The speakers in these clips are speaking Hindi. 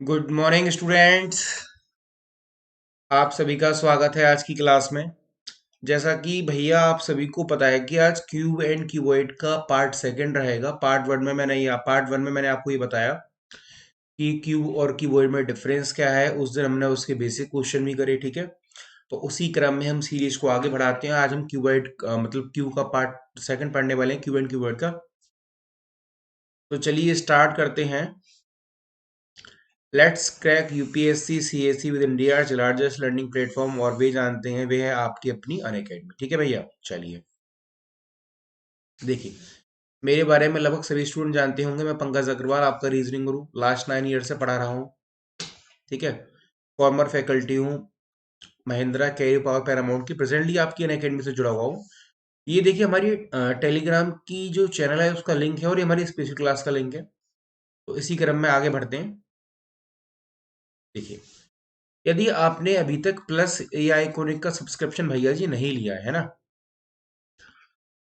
Good morning students. आप सभी का स्वागत है आज की क्लास में। जैसा कि भैया आप सभी को पता है कि आज क्यूब एंड क्यूबॉइड का पार्ट सेकंड रहेगा। पार्ट वन में मैंने आपको ये बताया कि क्यूब और क्यूबॉइड में डिफरेंस क्या है। उस दिन हमने उसके बेसिक क्वेश्चन भी करे, ठीक है। तो उसी क्रम में हम सीरीज को आगे बढ़ाते हैं। आज हम क्यूबॉइड मतलब क्यूब का पार्ट सेकंड पढ़ने वाले हैं, क्यूब एंड क्यूबॉइड का। तो चलिए स्टार्ट करते हैं। Let's crack UPSC CSC with India's largest learning platform, और वे जानते हैं वे है आपकी अपनी अनअकैडमी। ठीक है भैया, चलिए देखिए, मेरे बारे में लगभग सभी स्टूडेंट जानते होंगे। मैं पंकज अग्रवाल, आपका रीजनिंग गुरु, लास्ट 9 ईयर से पढ़ा रहा हूँ। ठीक है, फॉर्मर फैकल्टी हूँ महिंद्रा कैरियर पावर पैरामाउंट की। प्रेजेंटली आपकी अनअकैडमी से जुड़ा हुआ हूँ। ये देखिए, हमारी टेलीग्राम की जो चैनल है उसका लिंक है, और ये हमारी स्पेशल क्लास का लिंक है। तो इसी क्रम में आगे बढ़ते हैं। देखिए, यदि आपने अभी तक प्लस ए आइकॉनिक का सब्सक्रिप्शन भैया जी नहीं लिया है ना,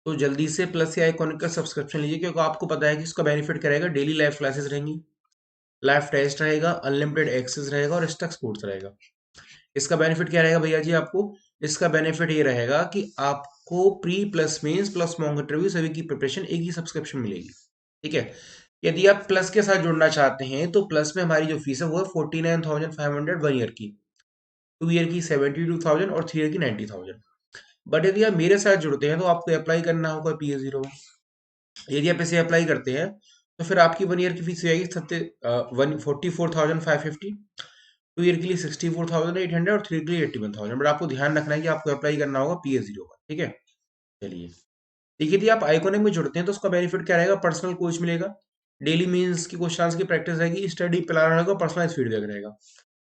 तो जल्दी से प्लस ए आइकॉनिक का सब्सक्रिप्शन लीजिए, क्योंकि आपको पता है कि इसका बेनिफिट क्या रहेगा। डेली लाइव क्लासेस रहेंगी, लाइव टेस्ट रहेगा, अनलिमिटेड एक्सेस रहेगा और स्टक स्पोर्ट्स रहेगा। इसका बेनिफिट क्या रहेगा भैया जी आपको? इसका बेनिफिट ये रहेगा कि आपको pre plus mains plus mock interview सभी की प्रिपरेशन एक ही सब्सक्रिप्शन मिलेगी। ठीक है। यदि आप प्लस के साथ जुड़ना चाहते हैं तो प्लस में हमारी जो फीस है वो है 49,500 1 ईयर की, 2 ईयर की 72,000 और 3 ईयर की 90,000। बट यदि आप मेरे साथ जुड़ते हैं तो आपको अप्लाई करना होगा PA0। यदि आप इसे अप्लाई करते हैं तो फिर आपकी 1 ईयर की फीस आएगी 44,550, 2 ईयर के लिए 64,800 और 3 के लिए 81,000। बट आपको ध्यान रखना है कि आपको अप्लाई करना होगा PA0 का। ठीक है, चलिए देखिए, यदि आप आइकॉनिक में जुड़ते हैं तो उसका बेनिफिट क्या रहेगा? पर्सनल कोच मिलेगा, डेली मीन्स की क्वेश्चंस की प्रैक्टिस रहेगी, स्टडी प्लान रहेगा, पर्सनलाइज फीडबैक रहेगा।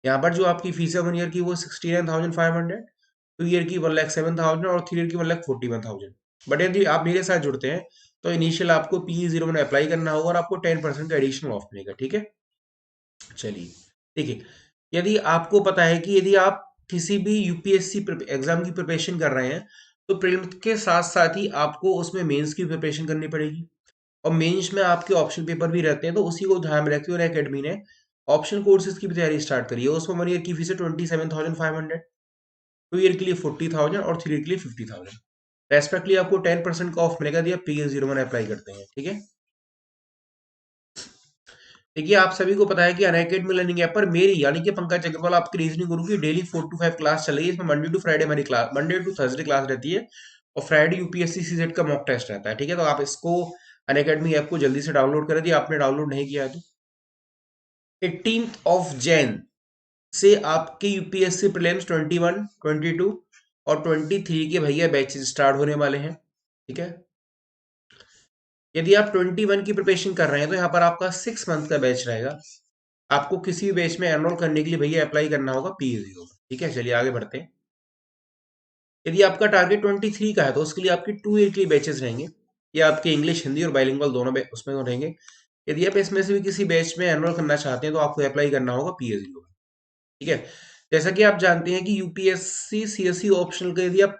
यहाँ पर जो आपकी फीस है 1 ईयर की वो 69,500, 2 ईयर की 1,07,000 और 3 ईयर की 1,41,000। बट यदि आप मेरे साथ जुड़ते हैं तो इनिशियल आपको PE0 में अप्लाई करना होगा और आपको 10% का एडिशनल ऑफ मिलेगा। ठीक है, चलिए देखिए, यदि आपको पता है कि यदि आप किसी भी यूपीएससी एग्जाम की प्रिपरेशन कर रहे हैं तो प्रीलिम्स के साथ साथ ही आपको उसमें मेंस की प्रिपरेशन करनी पड़ेगी। और मेंस में आपके ऑप्शन पेपर भी रहते हैं, तो उसी को ध्यान में रखते हुए एकेडमी ने ऑप्शन कोर्सेज की भी तैयारी स्टार्ट करी है। उसमें 1 ईयर की फीस है 27,500, 2 ईयर के लिए 40,000 और 3 ईयर के लिए 50,000। रेस्पेक्टली आपको 10% का ऑफ मिलेगा यदि आप PA0 में अप्लाई करते हैं। ठीक है, देखिए आप सभी को पता है कि अनअकैडमी लर्निंग ऐप पर मेरी यानी कि पंकज अग्रवाल आपकी रीजनिंग गुरु की डेली 4 to 5 क्लास चल रही है। इसमें मंडे टू फ्राइडे हमारी class, Monday to Thursday class रहती है, और फ्राइडे यूपीएससी सीजेट का मॉक टेस्ट रहता है। ठीक है, तो आप इसको अनअकैडमी ऐप को जल्दी से डाउनलोड कर दिए, आपने डाउनलोड नहीं किया है तो 18 से आपके यूपीएससी प्रीलिम्स 21, 22 और 23 के भैया बैचेस स्टार्ट होने वाले हैं। ठीक है, यदि आप 21 की प्रिपरेशन कर रहे हैं तो यहाँ पर आपका 6 मंथ का बैच रहेगा। आपको किसी भी बैच में एनरोल करने के लिए भैया अप्लाई करना होगा PA0। ठीक है, चलिए आगे बढ़ते हैं। यदि आपका टारगेट 23 का है तो उसके लिए आपकी 2 ईयर के लिए बैचेस रहेंगे। ये आपके इंग्लिश, हिंदी और बाइलिंगुअल दोनों उसमें तो रहेंगे। यदि आप इसमें से भी किसी बैच में एनरोल करना चाहते हैं तो आपको अप्लाई करना होगा PA0। ठीक है, जैसा कि आप जानते हैं कि यूपीएससी सीएससी ऑप्शनल का यदि आप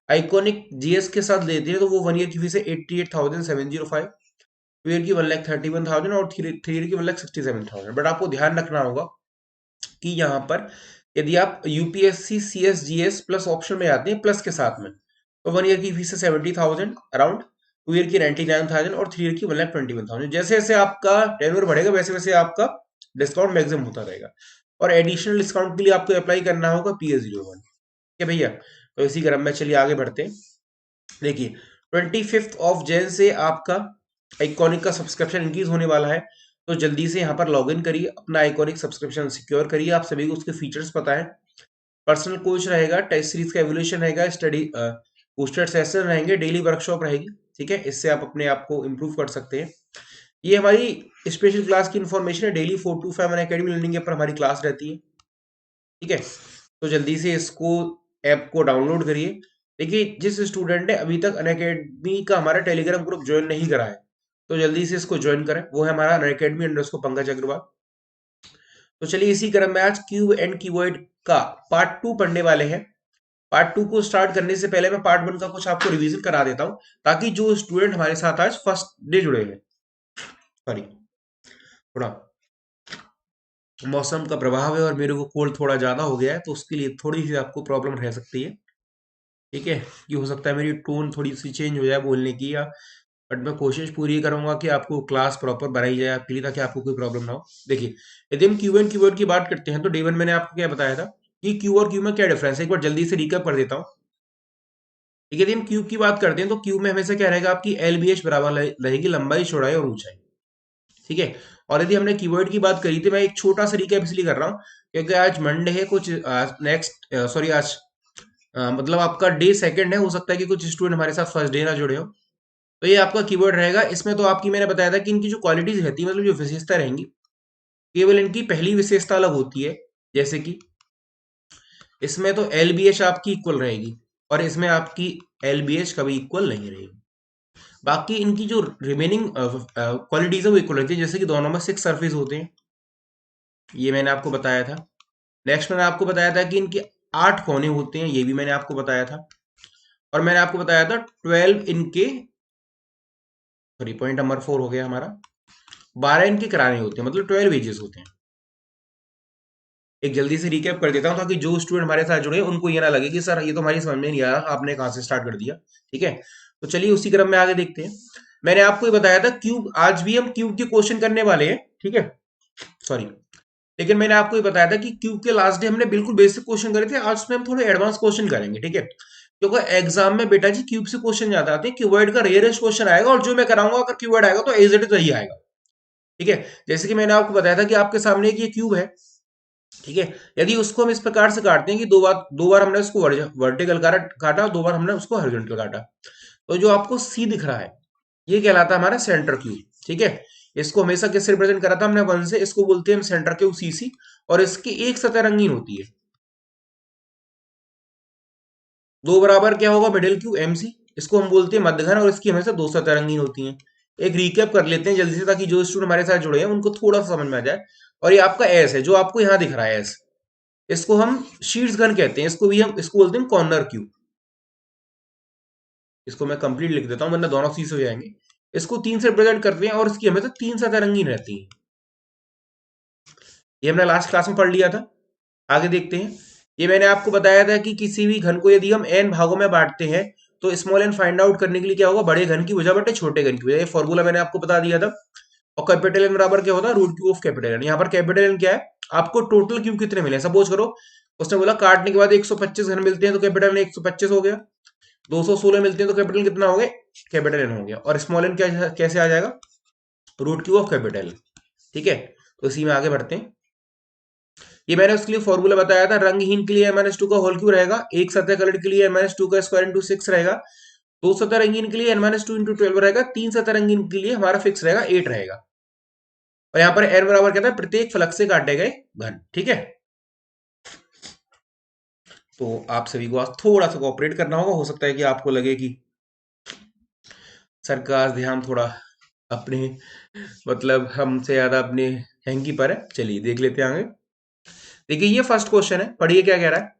आइकॉनिक जीएस के साथ लेते हैं तो वो 1 ईयर की फीस है 88,705, 2 ईयर की 1,31,000 और 3 ईयर की 1,67,000। बट आपको ध्यान रखना होगा कि यहाँ पर यदि आप यूपीएससी CSGS प्लस ऑप्शन में आते हैं प्लस के साथ में, तो 1 ईयर की फीस है 70,000 अराउंड, 2 ईयर की 99,000 और 3 ईयर की 1,21,000। जैसे जैसे आपका टेन्योर बढ़ेगा वैसे वैसे आपका डिस्काउंट मैक्सिमम होता रहेगा, और एडिशनल डिस्काउंट के लिए आपको अप्लाई करना होगा PA01। ठीक है भैया, तो इसी क्रम में चलिए आगे बढ़ते हैं। देखिए, 25 से आपका आइकॉनिक का सब्सक्रिप्शन इंक्रीज होने वाला है, तो जल्दी से यहाँ पर लॉग इन करिए, अपना आइकॉनिक सब्सक्रिप्शन सिक्योर करिए। आप सभी को उसके फीचर्स पता है। पर्सनल कोच रहेगा, टेस्ट सीरीज का एवोल्यूशन रहेगा, स्टडी बूस्टर सेशन रहेंगे, डेली वर्कशॉप रहेगी। ठीक है, इससे आप अपने आप को इम्प्रूव कर सकते हैं। ये हमारी स्पेशल क्लास की इन्फॉर्मेशन है। डेली 4 to 5 अकेडमी लर्निंग पर हमारी क्लास रहती है। ठीक है, तो जल्दी से इसको ऐप को डाउनलोड करिए। देखिए, जिस स्टूडेंट ने अभी तक अनअकैडमी का हमारा टेलीग्राम ग्रुप ज्वाइन नहीं करा है तो जल्दी से इसको ज्वाइन करें। वो है हमारा अनअकैडमी अंडरस्कोर पंकज अग्रवाल। तो चलिए इसी क्रम में आज क्यूब एंड क्यूबॉइड का पार्ट 2 पढ़ने वाले हैं। पार्ट 2 को स्टार्ट करने से पहले मैं पार्ट 1 का कुछ आपको रिवीजन करा देता हूं, ताकि जो स्टूडेंट हमारे साथ आज फर्स्ट डे जुड़े हैं, सॉरी थोड़ा मौसम का प्रभाव है और मेरे को कोल्ड थोड़ा ज़्यादा हो गया है, तो उसके लिए थोड़ी सी आपको प्रॉब्लम रह सकती है। ठीक है, कि हो सकता है मेरी टोन थोड़ी सी चेंज हो जाए बोलने की, या बट मैं कोशिश पूरी करूंगा कि आपको क्लास प्रॉपर बनाई जाए आपके लिए, ताकि आपको कोई प्रॉब्लम ना हो। देखिए, यदि हम क्यू एंड कीवर्ड की बात करते हैं, तो डे वन मैंने आपको क्या बताया था कि क्यू और क्यू में क्या डिफरेंस है, एक बार जल्दी से रिकैप कर देता हूँ। ठीक है, यदि हम क्यू की बात करते हैं, तो क्यू में हमेशा क्या रहेगा, आपकी एल बी एच बराबर रहेगी, लंबाई, चौड़ाई और ऊंचाई। ठीक है, और यदि हमने कीवर्ड की बात करी थी, मैं एक छोटा सा रिकैप इसलिए कर रहा हूँ क्योंकि आज मंडे है, कुछ नेक्स्ट सॉरी आज मतलब आपका डे सेकंड है, हो सकता है कि कुछ स्टूडेंट हमारे साथ फर्स्ट डे ना जुड़े हो। तो ये आपका कीवर्ड रहेगा। इसमें तो आपकी मैंने बताया था कि इनकी जो क्वालिटीज रहती है, मतलब जो विशेषता रहेंगी, केवल इनकी पहली विशेषता अलग होती है। जैसे कि इसमें तो एल बी एच आपकी इक्वल रहेगी, और इसमें आपकी एल बी एच कभी इक्वल नहीं रहेगी। बाकी इनकी जो रिमेनिंग क्वालिटीज है वो इक्वल रहती है, जैसे कि दोनों में 6 सरफेस होते हैं, ये मैंने आपको बताया था। नेक्स्ट मैंने आपको बताया था कि इनके 8 कोने होते हैं, ये भी मैंने आपको बताया था। और मैंने आपको बताया था 12 इनके, सॉरी पॉइंट नंबर 4 हो गया हमारा, 12 इनके कराने होते हैं, मतलब 12 वेजेस होते हैं। एक जल्दी से रिकैप कर देता हूँ, ताकि जो स्टूडेंट हमारे साथ जुड़े हैं उनको ये ना लगे कि सर ये तो हमारी समझ में नहीं आ रहा, आपने कहाँ से स्टार्ट कर दिया। ठीक है, तो चलिए उसी क्रम में आगे देखते हैं। मैंने आपको ये बताया था क्यूब, आज भी हम क्यूब के क्वेश्चन करने वाले हैं। ठीक है, सॉरी, लेकिन मैंने आपको ये बताया था कि क्यूब के लास्ट डे हमने बिल्कुल बेसिक क्वेश्चन करे थे, आज उसमें हम थोड़े एडवांस क्वेश्चन करेंगे। ठीक है, क्योंकि एग्जाम में बेटा जी क्यूब से क्वेश्चन ज्यादा आते हैं, क्यूबॉइड का रेयरेस्ट क्वेश्चन आएगा, और जो मैं कराऊंगा अगर क्यूबॉइड आएगा तो एज इट इज वही आएगा। ठीक है, जैसे कि मैंने आपको बताया था कि आपके सामने एक ये क्यूब है। ठीक है, यदि उसको हम इस प्रकार से काटते हैं कि दो बार हमने उसको वर्टिकल काटा और 2 बार हमने उसको हॉरिजॉन्टल काटा, तो जो आपको सी दिख रहा है, ये कहलाता है हमारा सेंटर क्यूब। ठीक है, इसको हमेशा किससे रिप्रेजेंट करा था हमने, 1 से, इसको बोलते हैं हम सेंटर क्यूब सी सी। और इसकी एक सतह रंगीन होती है। दो बराबर क्या होगा, मिडिल क्यूब एम सी, इसको हम बोलते हैं मध्यघन, और इसकी हमेशा दो सतह रंगीन होती हैं। एक रिकैप कर लेते हैं जल्दी से, ताकि जो स्टूडेंट हमारे साथ जुड़े हैं उनको थोड़ा सा समझ में आ जाए। और ये आपका एस है, जो आपको यहाँ दिख रहा है एस, इसको हम शीट्स गन कहते हैं, इसको बोलते हैं कॉर्नर क्यूब। इसको मैं कंप्लीट लिख देता हूं, वरना दोनों सीस हो जाएंगे। इसको 3 से रिप्रेजेंट करते हैं, और इसकी हमेशा 3 सतह रंगीन रहती हैं। ये हमने लास्ट क्लास में पढ़ लिया था। आगे देखते हैं। ये मैंने आपको बताया था कि किसी भी घन को यदि हम एन भागों में बांटते हैं, तो स्मॉल एन फाइंड आउट करने के लिए क्या होगा, बड़े घन की भुजा बटे छोटे घन की भुजा, ये फॉर्मूला मैंने आपको बता दिया था। और कैपिटल एन बराबर क्या होता है, root cube of capital N. यहाँ पर कैपिटल एन क्या है, आपको टोटल क्यूब कितने मिले, सपोज करो उसने बोला काटने के बाद 125 घन मिलते हैं, तो कैपिटल एन 125 हो गया। 216 मिलते हैं तो कैपिटल कितना हो गया, कैपिटल एन हो गया। और स्मॉल एन क्या कैसे आ जाएगा, रूट क्यूब ऑफ कैपिटल। ठीक है, तो इसी में आगे बढ़ते हैं। ये मैंने उसके लिए फॉर्मूला बताया था, रंगहीन के लिए एम एन एस टू का होल क्यूब रहेगा, एक सतह कलर के लिए एम एन एस टू का स्क्वायर इंटू 6 रहेगा, दो सतह रंगीन के लिए एन माइनस टू इंटू 12 रहेगा, तीन सतह रंगीन के लिए हमारा फिक्स रहेगा 8 रहेगा। और यहाँ पर एन बराबर कहता है प्रत्येक फलक से काटे गए घन। ठीक है, तो आप सभी को आज थोड़ा सा कोऑपरेट करना होगा। हो सकता है कि आपको लगे कि सर का आज ध्यान थोड़ा अपने, मतलब हमसे ज्यादा अपने हैंकी पर है। चलिए देख लेते हैं आगे। देखिए ये फर्स्ट क्वेश्चन है, पढ़िए क्या कह रहा है।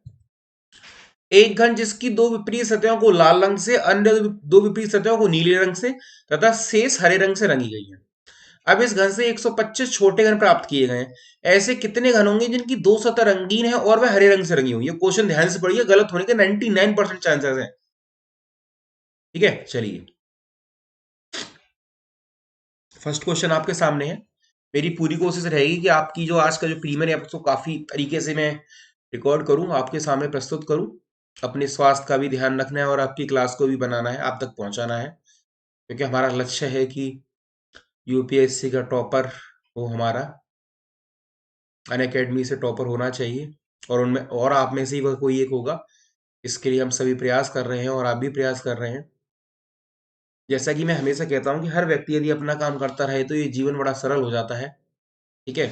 एक घन जिसकी दो विपरीत सतहों को लाल रंग से, अन्य दो विपरीत सतहों को नीले रंग से तथा शेष हरे रंग से रंगी गई है। अब इस घन से 125 छोटे घन प्राप्त किए गए हैं। ऐसे कितने घन होंगे जिनकी दो सतह रंगीन है और वह हरे रंग से रंगी हुई है। क्वेश्चन ध्यान से पढ़िए, गलत होने के 99% चांसेस हैं। ठीक है, चलिए फर्स्ट क्वेश्चन आपके सामने है। मेरी पूरी कोशिश रहेगी कि आपकी जो आज का जो प्रीमियम है उसको काफी तरीके से मैं रिकॉर्ड करूं, आपके सामने प्रस्तुत करूं। अपने स्वास्थ्य का भी ध्यान रखना है, और आपकी क्लास को भी बनाना है, आप तक पहुंचाना है, क्योंकि हमारा लक्ष्य है कि यूपीएससी का टॉपर हो हमारा, अनअकैडमी से टॉपर होना चाहिए, और उनमें और आप में से ही वह कोई एक होगा। इसके लिए हम सभी प्रयास कर रहे हैं, और आप भी प्रयास कर रहे हैं। जैसा कि मैं हमेशा कहता हूं कि हर व्यक्ति यदि अपना काम करता रहे तो ये जीवन बड़ा सरल हो जाता है। ठीक है,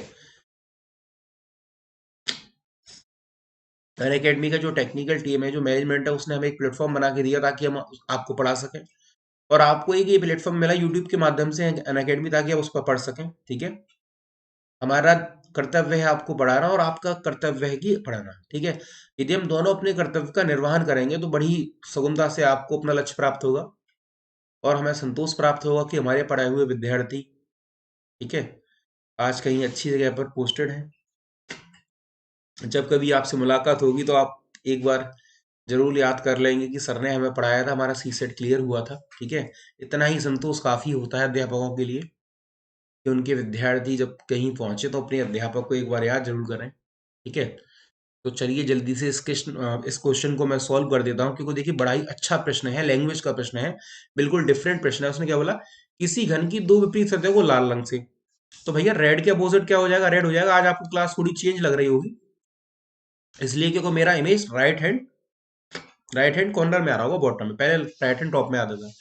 अनअकैडमी का जो टेक्निकल टीम है, जो मैनेजमेंट है, उसने हमें एक प्लेटफॉर्म बना के दिया ताकि हम आपको पढ़ा सकें। और आपको एक ये प्लेटफॉर्म मिला यूट्यूब के माध्यम से, अनअकैडमी, ताकि आप उस पर पढ़ सकें। ठीक है, हमारा कर्तव्य है आपको पढ़ाना, और आपका कर्तव्य है कि पढ़ाना। ठीक है, यदि हम दोनों अपने कर्तव्य का निर्वहन करेंगे तो बड़ी सुगमता से आपको अपना लक्ष्य प्राप्त होगा, और हमें संतोष प्राप्त होगा कि हमारे पढ़ाए हुए विद्यार्थी, ठीक है, आज कहीं अच्छी जगह पर पोस्टेड है। जब कभी आपसे मुलाकात होगी तो आप एक बार जरूर याद कर लेंगे कि सर ने हमें पढ़ाया था, हमारा सी सेट क्लियर हुआ था। ठीक है, इतना ही संतोष काफी होता है अध्यापकों के लिए कि उनके विद्यार्थी जब कहीं पहुंचे तो अपने अध्यापक को एक बार याद जरूर करें। ठीक है, तो चलिए जल्दी से इस क्वेश्चन को मैं सॉल्व कर देता हूँ, क्योंकि देखिए बड़ा ही अच्छा प्रश्न है, लैंग्वेज का प्रश्न है, बिल्कुल डिफरेंट प्रश्न है। उसने क्या बोला, किसी घन की दो विपरीत सतहों को लाल रंग से, तो भैया रेड के अपोजिट क्या हो जाएगा, रेड हो जाएगा। आज आपको क्लास थोड़ी चेंज लग रही होगी, इसलिए क्योंकि मेरा इमेज राइट हैंड कॉर्नर में आ रहा होगा, बॉटम में, पहले राइट हैंड टॉप में आता था,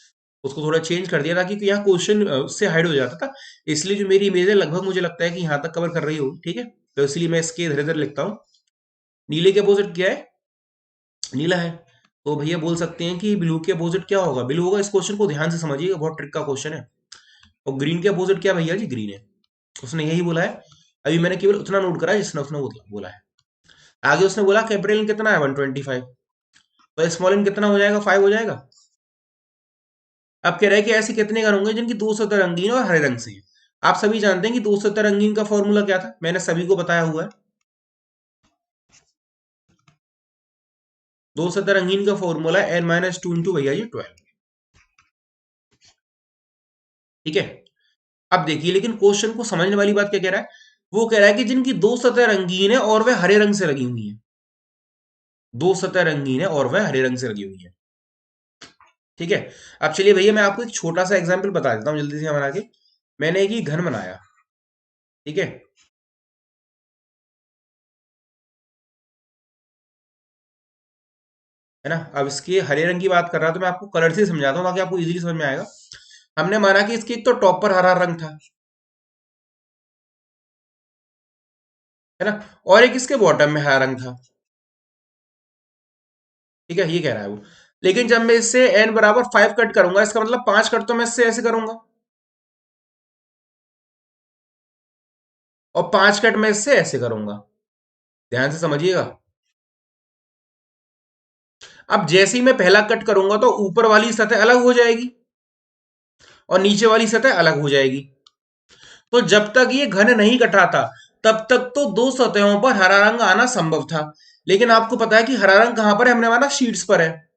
उसको थोड़ा चेंज कर दिया था क्योंकि यहाँ क्वेश्चन उससे हाइड हो जाता था। इसलिए जो मेरी इमेज है लगभग मुझे लगता है कि यहाँ तक कवर कर रही होगी। ठीक है, तो इसलिए मैं इसके इधर इधर लिखता हूँ। नीले के अपोजिट क्या है, नीला है, तो भैया बोल सकते हैं कि ब्लू के अपोजिट क्या होगा, ब्लू होगा। इस क्वेश्चन को ध्यान से समझिएगा, बहुत ट्रिक का क्वेश्चन है। और ग्रीन के अपोजिट क्या भैया जी, ग्रीन है, उसने यही बोला है। अभी मैंने केवल उतना नोट करा जिसने उसने बोला है। आगे उसने बोला कैपिटल एन कितना है, 125, तो स्मॉल एन कितना हो जाएगा, 5 हो जाएगा। अब कह रहे हैं कि ऐसे कितने घन होंगे जिनकी दो सतह रंगीन और हरे रंग से है। आप सभी जानते हैं कि दो सतह रंगीन का फॉर्मूला क्या था, मैंने सभी को बताया हुआ है। दो सतह रंगीन का फॉर्मूला n-2 भैया जी 12। ठीक है, अब देखिए लेकिन क्वेश्चन को समझने वाली बात क्या कह रहा है, वो कह रहा है कि जिनकी दो सतह रंगीन है और वह हरे रंग से लगी हुई है, दो सतह रंगीन है और वह हरे रंग से लगी हुई है। ठीक है, अब चलिए भैया मैं आपको एक छोटा सा एग्जांपल बता देता हूँ जल्दी से हमारा के। मैंने एक ही घन बनाया, ठीक है, है ना। अब इसके हरे रंग की बात कर रहा तो मैं आपको कलर से समझाता हूँ ताकि आपको इजीली समझ में आएगा। हमने माना कि इसके एक तो टॉप पर हरा रंग था, है ना, और एक इसके बॉटम में हरा रंग था। ठीक है, ये कह रहा है वो। लेकिन जब मैं इससे n बराबर 5 कट करूंगा, इसका मतलब 5 कट तो मैं इससे ऐसे करूंगा, और 5 कट मैं इससे ऐसे करूंगा। ध्यान से समझिएगा। अब जैसे ही मैं पहला कट करूंगा तो ऊपर वाली सतह अलग हो जाएगी और नीचे वाली सतह अलग हो जाएगी। तो जब तक ये घन नहीं कटा था तब तक तो दो सतहों पर हरा रंग आना संभव था। लेकिन आपको पता है कि हरा रंग कहां पर है, हमने माना शीट्स पर है,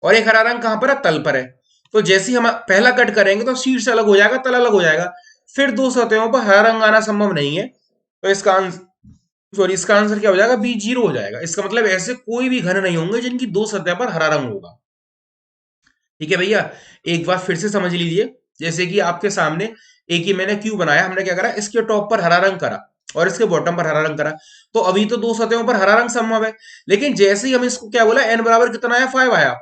और एक हरा रंग कहां पर है, तल पर है। तो जैसे ही हम पहला कट करेंगे तो शीट से अलग हो जाएगा, तल अलग हो जाएगा, फिर दो सतहों पर हरा रंग आना संभव नहीं है। तो इसका आंसर क्या हो जाएगा, बी 0 हो जाएगा। इसका मतलब ऐसे कोई भी घन नहीं होंगे जिनकी दो सतह पर हरा रंग होगा। ठीक है भैया, एक बार फिर से समझ लीजिए। जैसे कि आपके सामने एक ही मैंने क्यू बनाया, हमने क्या करा, इसके टॉप पर हरा रंग करा और इसके बॉटम पर हरा रंग करा। तो अभी तो दो सतहों पर हरा रंग संभव है, लेकिन जैसे ही हम इसको क्या बोला, एन बराबर कितना आया, 5 आया,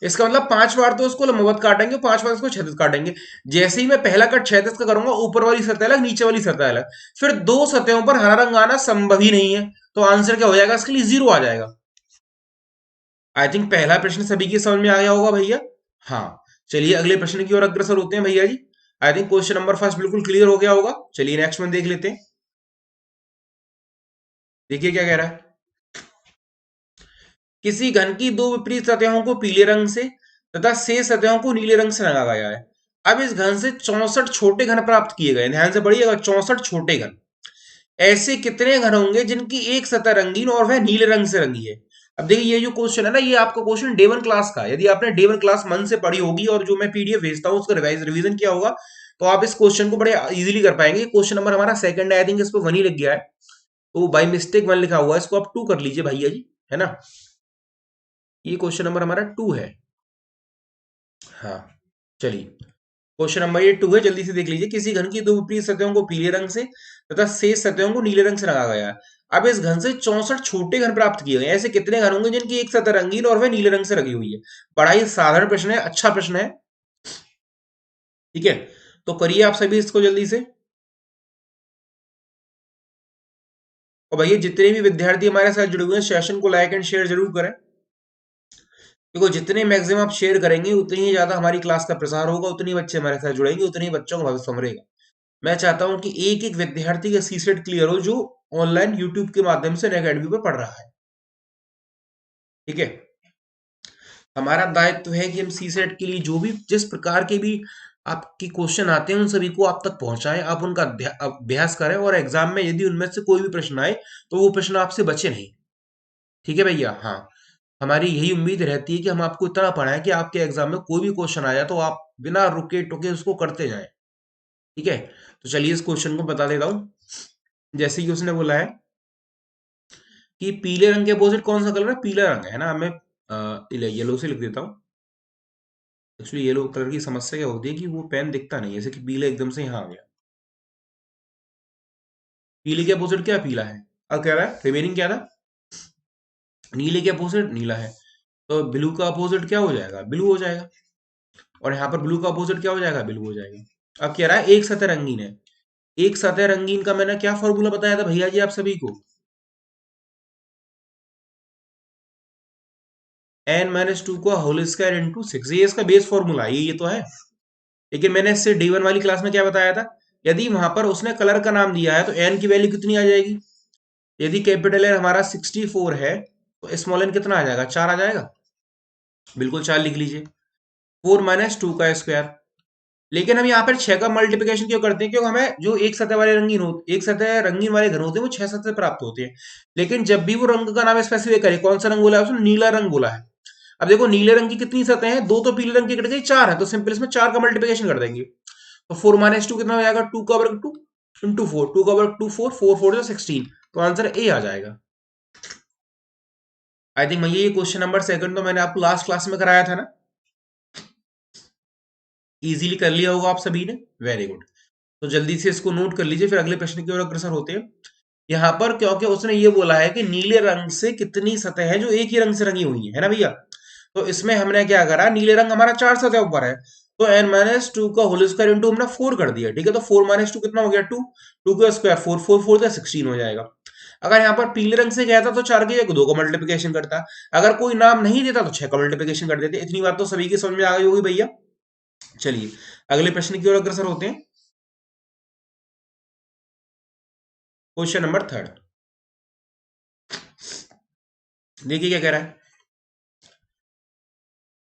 इसका मतलब 5 बार तो उसको लंबवत काटेंगे, 5 बार इसको क्षैतिज काटेंगे। जैसे ही मैं पहला कट क्षैतिज का करूंगा, ऊपर वाली सतह अलग, नीचे वाली सतह अलग, फिर दो सतहों पर हरा रंग आना संभव ही नहीं है। तो आंसर क्या हो जाएगा, इसके लिए 0 आ जाएगा। आई थिंक पहला प्रश्न सभी की समझ में आ गया होगा भैया। हाँ, चलिए अगले प्रश्न की ओर अग्रसर होते हैं भैया जी। I think question number first बिल्कुल क्लियर हो गया होगा। चलिए नेक्स्ट में देख लेते हैं। देखिए क्या कह रहा है, किसी घन की दो विपरीत सतहों को पीले रंग से तथा शेष सतहों को नीले रंग से रंगा गया है। अब इस घन से 64 छोटे घन प्राप्त किए गए। ध्यान से पढ़िएगा, 64 छोटे घन। ऐसे कितने घन होंगे जिनकी एक सतह रंगीन और वह नीले रंग से रंगी है। अब देखिए ये जो क्वेश्चन है ना, ये आपका क्वेश्चन डे 1 क्लास का है। यदि आपने डे 1 क्लास मन से पढ़ी होगी और जो मैं पीडीएफ भेजता हूँ उसका रिवीजन किया होगा, तो आप इस क्वेश्चन को बड़े इजीली कर पाएंगे। क्वेश्चन नंबर हमारा सेकंड है, आई थिंक इस पर 1 ही लिख गया है, तो बाई मिस्टेक 1 लिखा हुआ है, इसको आप 2 कर लीजिए भैया जी, है ना। ये क्वेश्चन नंबर हमारा 2 है। हाँ, चलिए क्वेश्चन नंबर ये 2 है, जल्दी से देख लीजिए। किसी घन की दो विपरीत सतहों को पीले रंग से तथा शेष सतहों को नीले रंग से रंगा गया है। अब इस घन से 64 छोटे घन प्राप्त किए गए। ऐसे कितने घन होंगे जिनकी एक सतह रंगीन और वह नीले रंग से रंगी हुई है। बड़ा ही साधारण प्रश्न है, अच्छा प्रश्न है। ठीक है, तो करिए आप सभी इसको जल्दी से। और भैया जितने भी विद्यार्थी हमारे साथ जुड़े हुए हैं, सेशन को लाइक एंड शेयर जरूर करें, क्योंकि जितने मैक्सिमम आप शेयर करेंगे उतनी ही ज्यादा हमारी क्लास का प्रसार होगा, उतनी बच्चे हमारे साथ जुड़ेंगे, उतनी ही बच्चों का भविष्य संवरेगा। मैं चाहता हूं कि एक एक विद्यार्थी का सी सेट क्लियर हो जो ऑनलाइन यूट्यूब के माध्यम से अकेडमी पर पढ़ रहा है। ठीक है, हमारा दायित्व है कि हम सी सेट के लिए जो भी जिस प्रकार के भी आपकी क्वेश्चन आते हैं उन सभी को आप तक पहुंचाएं, आप उनका अभ्यास करें और एग्जाम में यदि उनमें से कोई भी प्रश्न आए तो वो प्रश्न आपसे बचे नहीं। ठीक है भैया, हाँ। हमारी यही उम्मीद रहती है कि हम आपको इतना पढ़ाएं कि आपके एग्जाम में कोई भी क्वेश्चन आया तो आप बिना रुके टुके उसको करते जाएं। ठीक है, तो चलिए इस क्वेश्चन को बता देता हूँ। जैसे कि उसने बोला है कि पीले रंग के अपोजिट कौन सा कलर है, पीला रंग है ना। मैं येलो से लिख देता हूँ। एक्चुअली येलो कलर की समस्या क्या होती है कि वो पेन दिखता नहीं है, जैसे कि पीला एकदम से यहाँ आ गया। पीले के अपोजिट क्या पीला है। अब कह रहा है रिमेनिंग क्या था, नीले के अपोजिट नीला है, तो ब्लू का अपोजिट क्या हो जाएगा, ब्लू हो जाएगा। और यहाँ पर ब्लू का अपोजिट क्या हो जाएगा, ब्लू हो जाएगा। अब कह रहा है एक सतह रंगीन है। एक सतह रंगीन का मैंने क्या फॉर्मूला बताया था भैया जी आप सभी को, n-2 का होल स्क्वायर इंटू 6, ये इसका बेस फॉर्मूला है, ये तो है। लेकिन मैंने इससे D1 वाली क्लास में क्या बताया था, यदि वहां पर उसने कलर का नाम दिया है तो n की वैल्यू कितनी आ जाएगी। यदि कैपिटल एन हमारा 64 है तो स्मॉल एन कितना आ जाएगा, 4 आ जाएगा। बिल्कुल 4 लिख लीजिए। 4-2 का स्क्वायर। लेकिन हम यहाँ पर 6 का मल्टीप्लिकेशन क्यों करते हैं, क्योंकि हमें जो एक सतह रंगीन वाले घर होते हैं वो 6 सतह प्राप्त होते हैं। लेकिन जब भी वो रंग का नाम स्पेसिफाई करे, कौन सा रंग बोला है उसने, नीला रंग बोला है। अब देखो नीले रंग की कितनी सतह है, दो तो पीले रंग की कट गई, 4 है, तो सिंपल इसमें 4 का मल्टीप्लिकेशन कर देंगे। तो 4-2 कितना हो जाएगा, 2 का वर्ग 2 इंटू 4, 2 का वर्ग 2, 4 4 4 16, तो आंसर ए आ जाएगा। आई थिंक भैया ये क्वेश्चन नंबर सेकंड तो मैंने आपको लास्ट क्लास में कराया था ना, इजीली कर लिया होगा आप सभी ने, वेरी गुड। तो जल्दी से इसको नोट कर लीजिए, फिर अगले प्रश्न की ओर अग्रसर होते हैं। यहाँ पर क्योंकि उसने ये बोला है कि नीले रंग से कितनी सतह है जो एक ही रंग से रंगी हुई है ना भैया। तो इसमें हमने क्या करा, नीले रंग हमारा 4 सतह ऊपर है, तो n-2 का होल स्क्वायर इंटू हमने 4 कर दिया। ठीक है, तो 4-2 कितना हो गया, 2, 2 का स्क्वायर 4, 4 4 का 16 हो जाएगा। अगर यहाँ पर पीले रंग से गया था तो 4 की जगह 2 का मल्टीप्लिकेशन करता। अगर कोई नाम नहीं देता तो 6 का मल्टीप्लिकेशन कर देते। इतनी बात तो सभी की समझ में आ गई होगी भैया। चलिए अगले प्रश्न की ओर अग्रसर होते हैं। क्वेश्चन नंबर थर्ड, देखिए क्या कह रहा है।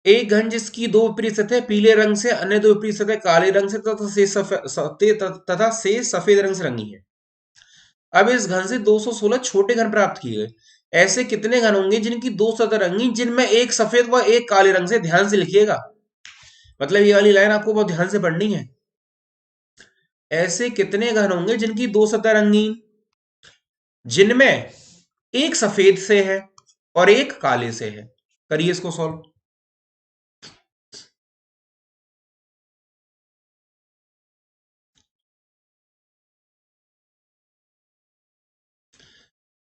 एक घन जिसकी दो विपरीत सतह पीले रंग से, अन्य दो विपरीत सतह काले रंग से तथा से सफेद रंग से रंगी है। अब इस घन से 216 छोटे घन प्राप्त किए गए। ऐसे कितने घन होंगे जिनकी दो सतह रंगीन, जिनमें एक सफेद व एक काले रंग से, ध्यान से लिखिएगा, मतलब ये वाली लाइन आपको बहुत ध्यान से पढ़नी है। ऐसे कितने घन होंगे जिनकी दो सतह रंगीन, जिनमें एक सफेद से है और एक काले से है। करिए इसको सॉल्व।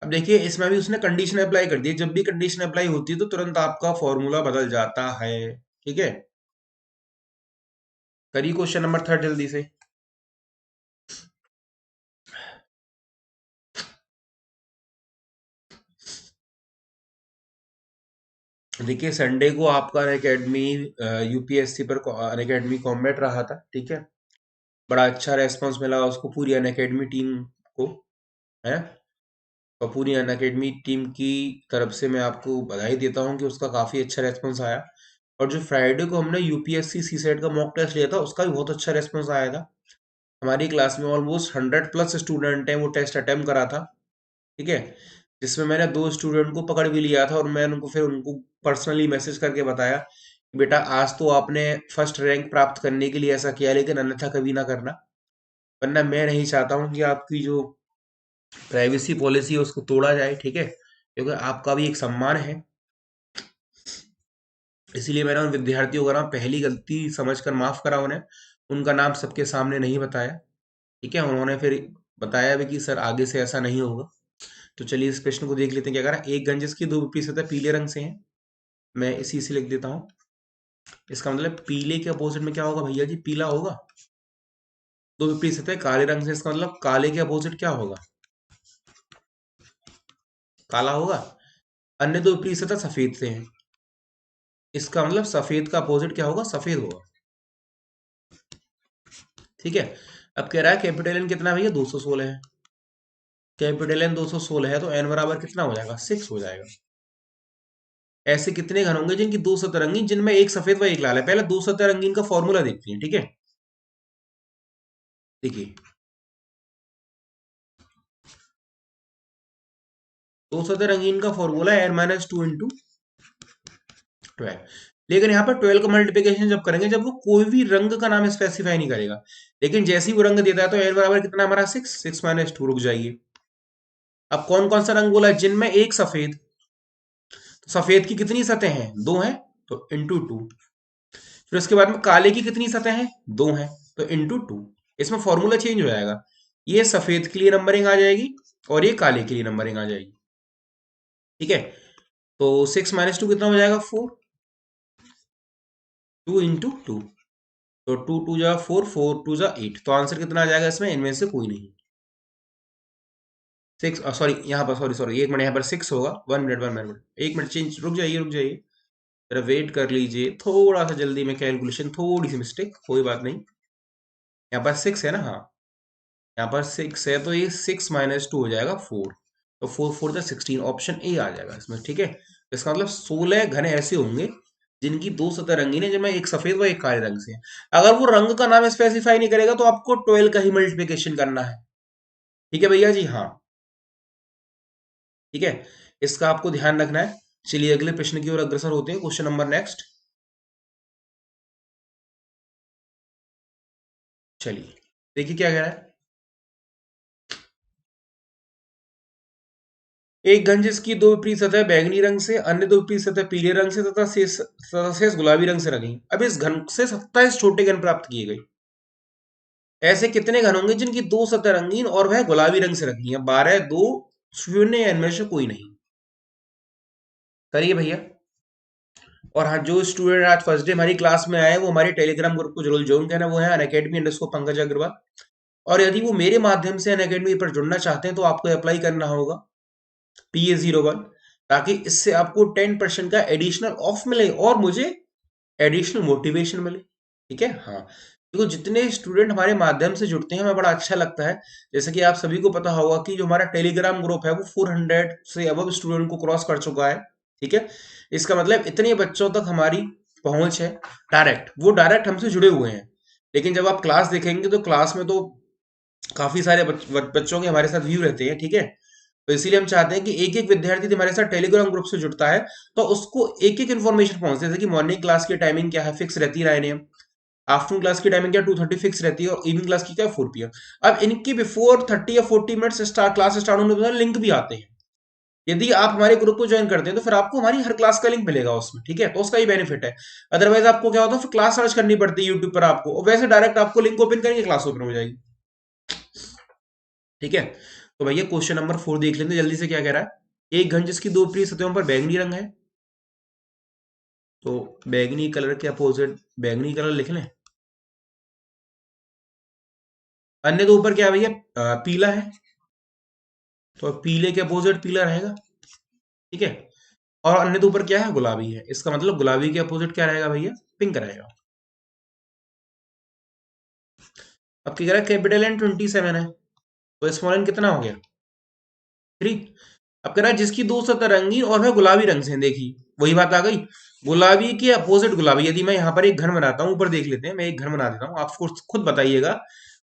अब देखिए इसमें भी उसने कंडीशन अप्लाई कर दी है। जब भी कंडीशन अप्लाई होती है तो तुरंत आपका फॉर्मूला बदल जाता है। ठीक है, करिए क्वेश्चन नंबर थर्ड जल्दी से। देखिए संडे को आपका अनअकैडमी यूपीएससी पर अनअकैडमी कॉम्बैट रहा था। ठीक है, बड़ा अच्छा रेस्पॉन्स मिला उसको, पूरी अनअकैडमी टीम को है। और पूरी अनअकैडमी टीम की तरफ से मैं आपको बधाई देता हूं कि उसका काफ़ी अच्छा रेस्पॉन्स आया। और जो फ्राइडे को हमने यूपीएससी सी सेट का मॉक टेस्ट लिया था उसका भी बहुत अच्छा रेस्पॉन्स आया था। हमारी क्लास में ऑलमोस्ट 100+ स्टूडेंट हैं वो टेस्ट अटेम्प्ट करा था। ठीक है, जिसमें मैंने 2 स्टूडेंट को पकड़ भी लिया था और मैं उनको फिर उनको पर्सनली मैसेज करके बताया कि बेटा आज तो आपने फर्स्ट रैंक प्राप्त करने के लिए ऐसा किया, लेकिन अन्यथा कभी ना करना, वरना मैं नहीं चाहता हूँ कि आपकी जो प्राइवेसी पॉलिसी है उसको तोड़ा जाए। ठीक है, क्योंकि आपका भी एक सम्मान है। इसीलिए मैंने उन विद्यार्थियों का नाम पहली गलती समझकर माफ करा उन्हें, उनका नाम सबके सामने नहीं बताया। ठीक है, उन्होंने फिर बताया भी कि सर आगे से ऐसा नहीं होगा। तो चलिए इस प्रश्न को देख लेते हैं क्या कह रहा है। एक गंज की दो विपरीत सतह पीले रंग से हैं, मैं इसी से लिख देता हूँ। इसका मतलब पीले के अपोजिट में क्या होगा भैया जी, पीला होगा। दो विपरीत सतह काले रंग से, इसका मतलब काले के अपोजिट क्या होगा, काला होगा। अन्य दो विपरीत सतह सफेद से हैं, इसका मतलब सफेद का अपोजिट क्या होगा, सफेद होगा। ठीक है, अब कह रहा है कैपिटल एन कितना है भैया, 216 है। कैपिटल एन 216 है तो एन बराबर कितना हो जाएगा, 6 हो जाएगा। ऐसे कितने घन होंगे जिनकी दो सतह रंगीन, जिनमें एक सफेद व एक लाल है। पहले दो सतह रंगीन का फॉर्मूला देखते हैं। ठीक है, देखिए दो सतह रंगीन का फॉर्मूला है n-2 × 12। लेकिन यहाँ पर 12 का मल्टीप्लिकेशन जब करेंगे जब वो कोई भी रंग का नाम स्पेसिफाई नहीं करेगा, लेकिन जैसे ही वो रंग देता है तो n बराबर कितना हमारा 6 रुक जाइए। अब कौन कौन सा रंग बोला है? जिनमें एक सफेद, तो सफेद की कितनी सतह हैं? 2 हैं, तो इंटू 2। फिर उसके बाद में काले की कितनी सतह हैं? 2 हैं, तो इंटू 2। इसमें फॉर्मूला चेंज हो जाएगा, ये सफेद के लिए नंबरिंग आ जाएगी और ये काले के लिए नंबरिंग आ जाएगी। ठीक है, तो 6 - 2 कितना हो जाएगा? 4। 2 इंटू 2, तो 2 2 जा 4, 4 2 जा 8। तो आंसर कितना आ जाएगा इसमें? इनमें से कोई नहीं। 6, सॉरी यहाँ पर, सॉरी सॉरी, 1 मिनट, यहाँ पर 6 होगा। 1 मिनट, 1 मिनट, 1 मिनट, चेंज, रुक जाइए रुक जाइए, जरा वेट कर लीजिए, थोड़ा सा जल्दी में कैलकुलेशन, थोड़ी सी मिस्टेक, कोई बात नहीं। यहाँ पर 6 है ना? हाँ, यहाँ पर 6 है, तो ये 6 - 2 हो जाएगा 4। तो 4 4 जा 16, ऑप्शन ए आ जाएगा इसमें। ठीक है, इसका मतलब 16 घन ऐसे होंगे जिनकी दो सतह रंगीन है, जिनमें एक सफेद व एक काले रंग से है। अगर वो रंग का नाम स्पेसिफाई नहीं करेगा तो आपको 12 का ही मल्टीप्लिकेशन करना है। ठीक है भैया जी? हाँ, ठीक है, इसका आपको ध्यान रखना है। चलिए अगले प्रश्न की ओर अग्रसर होते हैं। Question number next. चलिए देखिए क्या कह रहा है। एक घन जिसकी दो विपरीत सतह बैंगनी रंग से, अन्य दो विपरीत सतह पीले रंग से तथा शेष गुलाबी रंग से रंगी। अब इस घन से 27 छोटे घन प्राप्त किए गए। ऐसे कितने घन होंगे जिनकी दो सतह रंगीन और वह गुलाबी रंग से रंगी है? 12, 2, 0 या इनमें से कोई नहीं। करिए भैया। और हाँ, जो स्टूडेंट आज फर्स्ट डे हमारी क्लास में आए वो हमारे टेलीग्राम ग्रुप को जरूर ज्वाइन करना, वो है अनअकैडमी_पंकज अग्रवाल। और यदि वो मेरे माध्यम से अनअकैडमी पर जुड़ना चाहते हैं तो आपको अप्लाई करना होगा PA01, ताकि इससे आपको 10% का एडिशनल ऑफ मिले और मुझे एडिशनल मोटिवेशन मिले। ठीक है? हाँ, देखो जितने स्टूडेंट हमारे माध्यम से जुड़ते हैं हमें बड़ा अच्छा लगता है। जैसे कि आप सभी को पता होगा कि जो हमारा टेलीग्राम ग्रुप है वो 400 से अबव स्टूडेंट को क्रॉस कर चुका है। ठीक है, इसका मतलब इतने बच्चों तक हमारी पहुंच है, डायरेक्ट, वो डायरेक्ट हमसे जुड़े हुए हैं। लेकिन जब आप क्लास देखेंगे तो क्लास में तो काफी सारे बच्चों के हमारे साथ व्यू रहते हैं। ठीक है, तो इसीलिए हम चाहते हैं कि एक एक विद्यार्थी हमारे साथ टेलीग्राम ग्रुप से जुड़ता है तो उसको एक एक इन्फॉर्मेशन पहुंचती है। जैसे कि मॉर्निंग क्लास की टाइमिंग क्या है, फिक्स रहती है 9 AM। आफ्टरनून क्लास की टाइमिंग क्या, 2:30 फिक्स रहती है, और इवनिंग क्लास की क्या, 4 PM। अब इनकी बिफोर 30 या 40 मिनट्स क्लास स्टार्ट होने के लिंक भी आते हैं। यदि आप हमारे ग्रुप को ज्वाइन करते हैं तो फिर आपको हमारी हर क्लास का लिंक मिलेगा उसमें। ठीक है, तो उसका ही बेनिफिट है। अदरवाइज आपको क्या होता है, फिर क्लास सर्च करनी पड़ती है यूट्यूब पर आपको, और वैसे डायरेक्ट आपको लिंक ओपन करेंगे, क्लास ओपन हो जाएगी। ठीक है, तो भैया क्वेश्चन नंबर 4 देख लेते हैं जल्दी से। क्या कह रहा है? एक घन जिसकी दो विपरीत सतहों पर बैंगनी रंग है, तो बैंगनी कलर के अपोजिट बैंगनी कलर लिख लें। अन्य दो ऊपर क्या है भैया? पीला है, तो पीले के अपोजिट पीला रहेगा। ठीक है, और अन्य दो ऊपर क्या है? गुलाबी है। इसका मतलब गुलाबी के अपोजिट क्या रहेगा भैया? पिंक रहेगा। अब क्या कह रहा है? कैपिटल एन 27 है, तो स्मॉल एन कितना हो गया? 3। अब कह रहा है जिसकी दो सतह रंगीन और वह गुलाबी रंग से है। देखिए वही बात आ गई, गुलाबी के अपोजिट गुलाबी। यदि मैं यहाँ पर एक घन बनाता हूँ, ऊपर देख लेते हैं, मैं एक घन बना देता हूँ, आप खुद बताइएगा,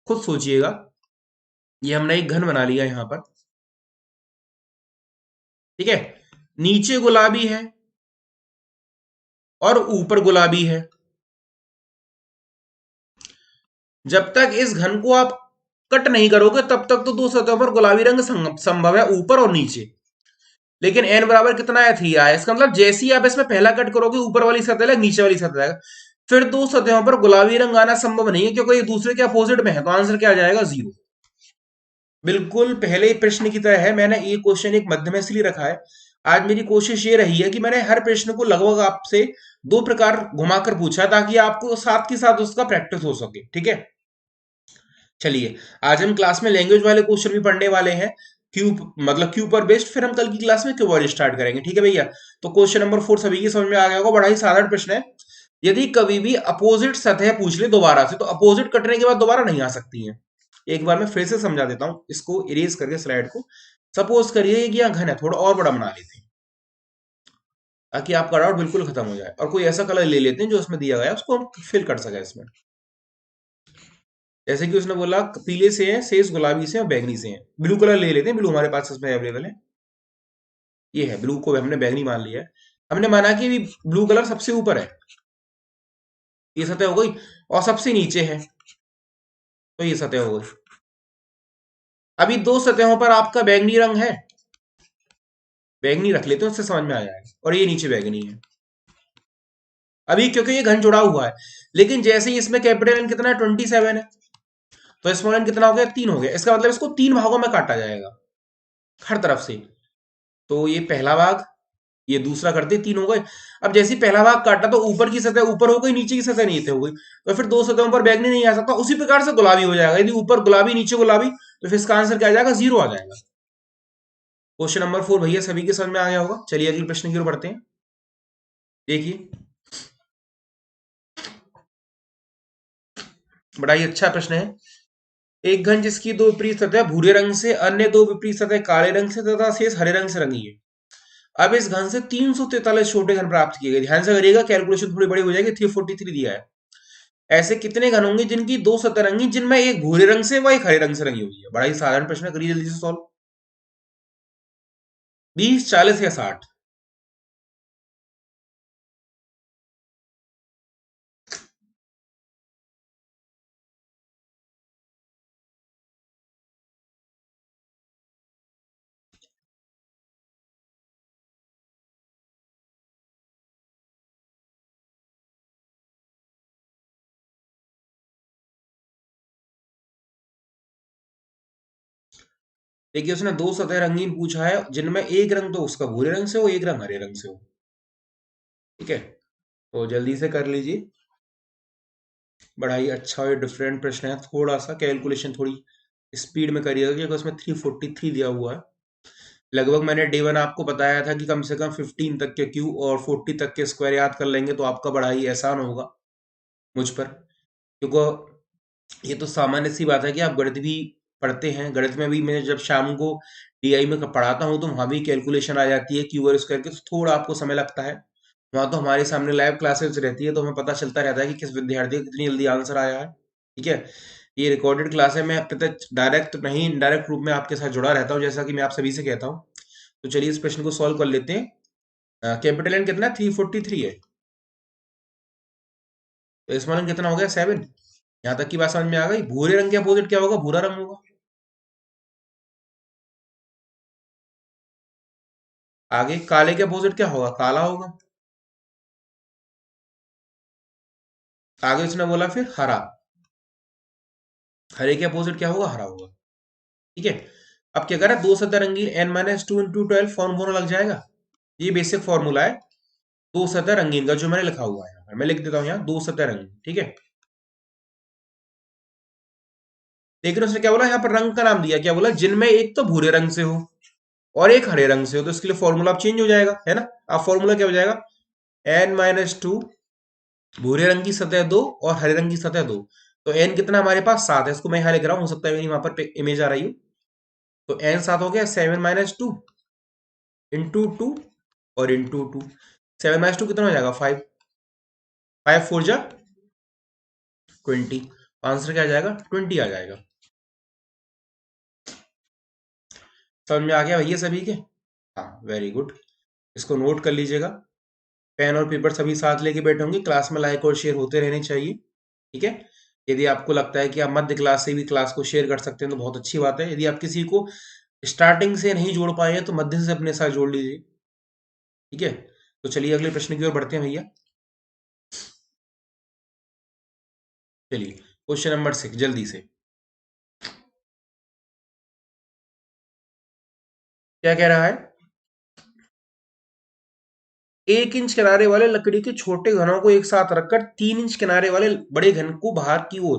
खुद सोचिएगा। ये हमने एक घन बना लिया यहाँ पर। ठीक है, नीचे गुलाबी है और ऊपर गुलाबी है। जब तक इस घन को आप कट नहीं करोगे तब तक तो दो सतहों पर गुलाबी रंग संभव है, ऊपर और नीचे। लेकिन n बराबर कितना है? 3 आया। इसका मतलब जैसे ही आप इसमें पहला कट करोगे ऊपर वाली सतह अलग, नीचे वाली सतह अलग, फिर दो सतहों पर गुलाबी रंग आना संभव नहीं है, क्योंकि ये दूसरे के अपोजिट में है। तो आंसर क्या आ जाएगा? 0। बिल्कुल पहले प्रश्न की तरह है, मैंने ये क्वेश्चन एक मध्य में इसलिए रखा है। आज मेरी कोशिश ये रही है कि मैंने हर प्रश्न को लगभग आपसे दो प्रकार घुमाकर पूछा, ताकि आपको साथ के साथ उसका प्रैक्टिस हो सके। ठीक है, चलिए आज हम क्लास में लैंग्वेज वाले क्वेश्चन भी पढ़ने वाले हैं, क्यू मतलब क्यू पर बेस्ड। फिर हम कल की क्लास में क्यू वर्ड स्टार्ट करेंगे। ठीक है भैया, तो क्वेश्चन नंबर 4 सभी की समझ में आ गया होगा, बड़ा ही साधारण प्रश्न है। यदि कभी भी अपोजिट सतह पूछ ले दोबारा से, तो अपोजिट कटने के बाद दोबारा नहीं आ सकती है। एक बार मैं फिर से समझा देता हूं, इसको इरेज करके स्लाइड को। सपोज करिए कि यहाँ घन है, थोड़ा और बड़ा बना लेते हैं ताकि आपका डाउट बिल्कुल खत्म हो जाए, और कोई ऐसा कलर ले लेते हैं जो उसमें दिया गया है, उसको हम फिल कर सके इसमें। जैसे कि उसने बोला पीले से हैं, सेज गुलाबी से और बैंगनी से हैं। ब्लू कलर ले लेते हैं, ब्लू हमारे पास इसमें अवेलेबल है। ये है ब्लू, को हमने बैंगनी मान लिया है। हमने माना कि ब्लू कलर सबसे ऊपर है, ये सतह हो गई, और सबसे नीचे है तो ये सतह हो गई। अभी दो सतहों पर आपका बैंगनी रंग है, बैंगनी रख लेते हैं, उससे समझ में आ जाएगा, और ये नीचे बैंगनी है। अभी क्योंकि ये घन जुड़ा हुआ है, लेकिन जैसे ही इसमें कैपिटल एन कितना है, 27 है, तो स्मॉल एन कितना हो गया, 3 हो गया। इसका मतलब इसको 3 भागों में काटा जाएगा हर तरफ से। तो ये पहला भाग, ये दूसरा करते 3 हो गए। अब जैसे ही पहला भाग काटा तो ऊपर की सतह ऊपर हो गई, नीचे की सतह नीचे हो गई, तो फिर दो सतहों पर बैंगनी नहीं आ सकता। उसी प्रकार से गुलाबी हो जाएगा, यदि ऊपर गुलाबी नीचे गुलाबी, तो फिर इसका आंसर क्या आ जाएगा, 0 आ जाएगा। क्वेश्चन नंबर 4 भैया सभी के समझ में आ गया होगा। चलिए अगले प्रश्न की ओर बढ़ते हैं। देखिए बड़ा ही अच्छा प्रश्न है। एक घन जिसकी दो विपरीत सतह भूरे रंग से, अन्य दो विपरीत सतह काले रंग से तथा शेष हरे रंग से रंगी है। अब इस घन से 343 छोटे घन प्राप्त किए गए। ध्यान से करिएगा, कैलकुलेशन थोड़ी बड़ी हो जाएगी। 343 दिया है। ऐसे कितने घन होंगे जिनकी दो सतह रंगी, जिनमें एक भूरे रंग से व एक हरे रंग से रंगी हुई है। बड़ा ही साधारण प्रश्न है, करिए जल्दी से सॉल्व। 20, 40 या 60? देखिए उसने दो सतह रंगीन पूछा है, जिनमें एक रंग तो उसका भूरे रंग से हो, एक रंग हरे रंग से हो। ठीक है, तो जल्दी से कर लीजिए। बड़ा ही अच्छा और डिफरेंट प्रश्न है। थोड़ा सा कैलकुलेशन थोड़ी स्पीड में करिएगा, क्योंकि उसमें 343 दिया हुआ है। लगभग मैंने डे वन आपको बताया था कि कम से कम 15 तक के क्यू और 40 तक के स्क्वायर याद कर लेंगे तो आपका बड़ा ही आसान होगा मुझ पर। क्योंकि ये तो सामान्य सी बात है कि आप गणित भी पढ़ते हैं। गणित में भी मैं जब शाम को डीआई में पढ़ाता हूँ तो वहां भी कैलकुलेशन आ जाती है क्यू और स्क्वायर की, तो थोड़ा आपको समय लगता है। वहां तो हमारे सामने लाइव क्लासेस रहती है, तो हमें पता चलता रहता है कि किस विद्यार्थी को कितनी जल्दी आंसर आया है। ठीक है, ये रिकॉर्डेड क्लास है, मैं प्रत्यक्ष डायरेक्ट नहीं इनडायरेक्ट रूप में आपके साथ जुड़ा रहता हूँ, जैसा कि मैं आप सभी से कहता हूँ। तो चलिए इस प्रश्न को सॉल्व कर लेते हैं। कैपिटल एन कितना, 343 है, तो स्मॉल एन कितना हो गया, 7। यहाँ तक की बात समझ में आ गई। भूरे रंग के अपोजिट क्या होगा, भूरा रंग होगा। आगे काले के अपोजिट क्या होगा, काला होगा। आगे उसने बोला फिर हरा, हरे के अपोजिट क्या होगा, हरा होगा। ठीक है, अब क्या करें, दो सतह रंगीन n-2 × 12 फॉर्मूला लग जाएगा। ये बेसिक फॉर्मूला है दो सतह रंगीन का, जो मैंने लिखा हुआ है यहाँ पर। मैं लिख देता हूँ यहाँ, दो सतह रंगीन। ठीक है, लेकिन उसने क्या बोला, यहाँ पर रंग का नाम दिया, क्या बोला, जिनमें एक तो भूरे रंग से हो और एक हरे रंग से हो। तो इसके लिए फॉर्मूला अब चेंज हो जाएगा, है ना। अब फॉर्मूला क्या हो जाएगा, n-2, भूरे रंग की सतह 2 और हरे रंग की सतह 2। तो n कितना हमारे पास 7 है, इसको मैं यहाँ लिख रहा हूँ, हो सकता है मेरी वहां पर इमेज आ रही हो। तो n 7 हो गया, 7 - 2 × 2 और × 2। 7 - 2 कितना हो जाएगा, 5। 5 × 4 = 20। आंसर क्या आ जाएगा, 20 आ जाएगा। समझ में आ गया भैया सभी के। हाँ वेरी गुड, इसको नोट कर लीजिएगा। पेन और पेपर सभी साथ लेके बैठे होंगे। क्लास में लाइक और शेयर होते रहने चाहिए। ठीक है, यदि आपको लगता है कि आप मध्य क्लास से भी क्लास को शेयर कर सकते हैं तो बहुत अच्छी बात है। यदि आप किसी को स्टार्टिंग से नहीं जोड़ पाए हैं तो मध्य से अपने साथ जोड़ लीजिए। ठीक है, तो चलिए अगले प्रश्न की ओर बढ़ते हैं भैया। चलिए क्वेश्चन नंबर 6 जल्दी से। क्या कह रहा है, 1 इंच किनारे वाले लकड़ी के छोटे घनों को एक साथ रखकर 3 इंच किनारे वाले बड़े घन को बाहर की ओर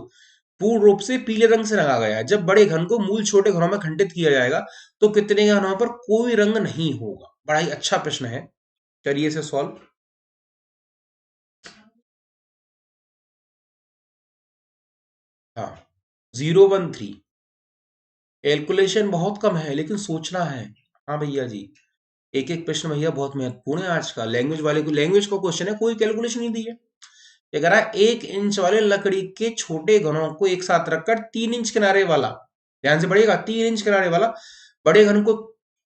पूर्ण रूप से पीले रंग से रंगा गया है। जब बड़े घन को मूल छोटे घनों में खंडित किया जाएगा तो कितने घनों पर कोई रंग नहीं होगा। बड़ा ही अच्छा प्रश्न है, करिए इसे सॉल्व। हाँ, 013। कैलकुलेशन बहुत कम है लेकिन सोचना है। हाँ भैया जी, एक एक प्रश्न भैया बहुत महत्वपूर्ण है। आज का लैंग्वेज वाले को, लैंग्वेज का क्वेश्चन है, कोई कैलकुलेशन नहीं दी है। ये कह रहा है 1 इंच वाले लकड़ी के छोटे घनों को एक साथ रखकर 3 इंच किनारे वाला, ध्यान से पढ़िएगा, 3 इंच किनारे वाला बड़े घन को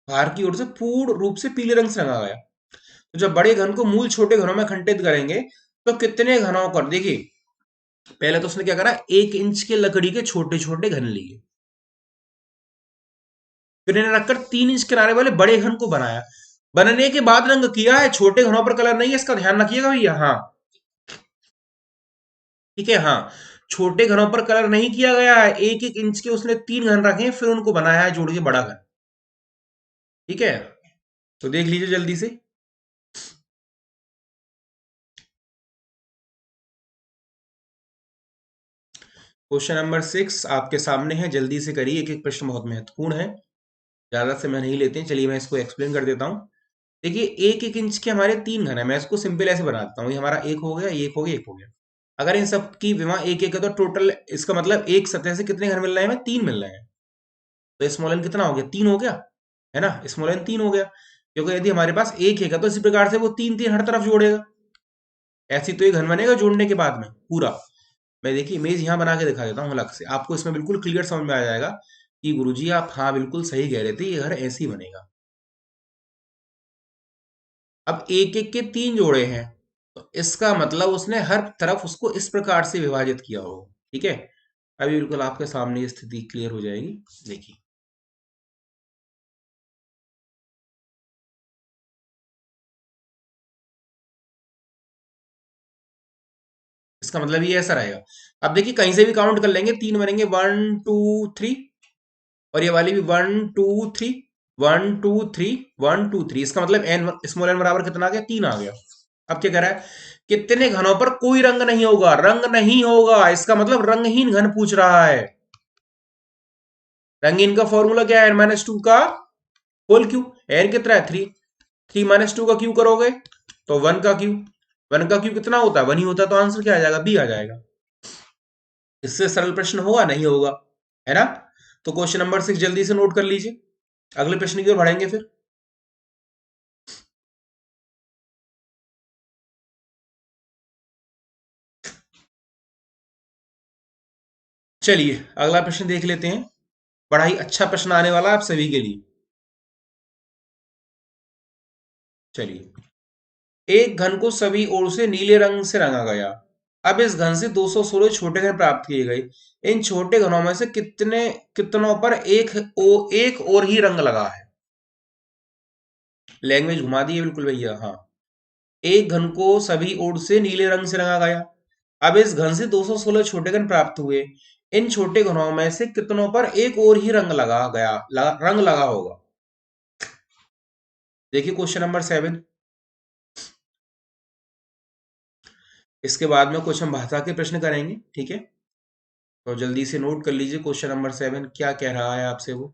बाहर की ओर से पूर्ण रूप से पीले रंग से रंगा गया। तो जब बड़े घन को मूल छोटे घनों में खंडित करेंगे तो कितने घनों कर, देखिए पहले तो उसने क्या करा, 1 इंच के लकड़ी के छोटे छोटे घन लिए, फिर इन्हें रखकर 3 इंच किनारे वाले बड़े घन को बनाया। बनने के बाद रंग किया है, छोटे घनों पर कलर नहीं है, इसका ध्यान रखिएगा भैया। हाँ ठीक है, हाँ छोटे घनों पर कलर नहीं किया गया है, 1 1 इंच के उसने 3 घन रखे हैं, फिर उनको बनाया है जोड़ के बड़ा घन। ठीक है, तो देख लीजिए जल्दी से। क्वेश्चन नंबर 6 आपके सामने है, जल्दी से करिए, एक एक प्रश्न बहुत महत्वपूर्ण है, ज्यादा समय नहीं लेते हैं। चलिए मैं इसको एक्सप्लेन कर देता हूँ। देखिए 1 1 इंच के हमारे 3 घन है, मैं इसको सिंपल ऐसे बनाता हूँ, ये हमारा एक हो गया, एक हो गया, एक हो गया। अगर इन सब की विमा एक एक है तो टोटल इसका मतलब एक सतह से कितने घन मिल रहे हैं, हमें 3 मिल रहे हैं। तो स्मॉल एन कितना हो गया, 3 हो गया, है ना, स्मॉल एन 3 हो गया। क्योंकि यदि हमारे पास एक है तो इसी प्रकार से वो 3 3 हर तरफ जोड़ेगा, ऐसी तो ये घन बनेगा जोड़ने के बाद में पूरा। मैं देखिए इमेज यहाँ बना के दिखा देता हूँ अलग से, आपको इसमें बिल्कुल क्लियर समझ में आ जाएगा कि गुरुजी आप हाँ बिल्कुल सही कह रहे थे, ये घर ऐसे ही बनेगा। अब एक एक के 3 जोड़े हैं, तो इसका मतलब उसने हर तरफ उसको इस प्रकार से विभाजित किया होगा। ठीक है, अभी बिल्कुल आपके सामने ये स्थिति क्लियर हो जाएगी, देखिए। इसका मतलब ये ऐसा रहेगा। अब देखिए कहीं से भी काउंट कर लेंगे, 3 बनेंगे, 1 2 3, और ये वाली भी 1 2 3, 1 2 3, 1 2 3। इसका मतलब एन स्मॉल एन बराबर कितना आ गया, 3 आ गया। अब क्या कह रहा है, कितने घनों पर कोई रंग नहीं होगा, रंग नहीं होगा, इसका मतलब रंगहीन घन पूछ रहा है। रंगीन का फॉर्मूला क्या है, n-2 का होल क्यू, एन कितना है 3, 3 - 2 का क्यू करोगे तो 1 का क्यू, 1 का क्यू कितना होता है, 1 ही होता है, तो आंसर क्या आ जाएगा, बी आ जाएगा। इससे सरल प्रश्न होगा, नहीं होगा, है ना। तो क्वेश्चन नंबर 6 जल्दी से नोट कर लीजिए, अगले प्रश्न की ओर बढ़ेंगे फिर। चलिए अगला प्रश्न देख लेते हैं, बड़ा ही अच्छा प्रश्न आने वाला है आप सभी के लिए। चलिए, एक घन को सभी ओर से नीले रंग से रंगा गया। अब इस घन से 216 छोटे घन प्राप्त किए गए। इन छोटे घनों में से कितनों पर एक और ही रंग लगा है। लैंग्वेज घुमा दी है बिल्कुल भैया। हाँ, एक घन को सभी ओर से नीले रंग से रंगा गया। अब इस घन से 216 छोटे घन प्राप्त हुए। इन छोटे घनों में से कितनों पर एक और ही रंग लगा गया, रंग लगा होगा। देखिए क्वेश्चन नंबर 7, इसके बाद में कुछ हम भाषा के प्रश्न करेंगे। ठीक है, तो जल्दी से नोट कर लीजिए क्वेश्चन नंबर 7 क्या कह रहा है आपसे वो।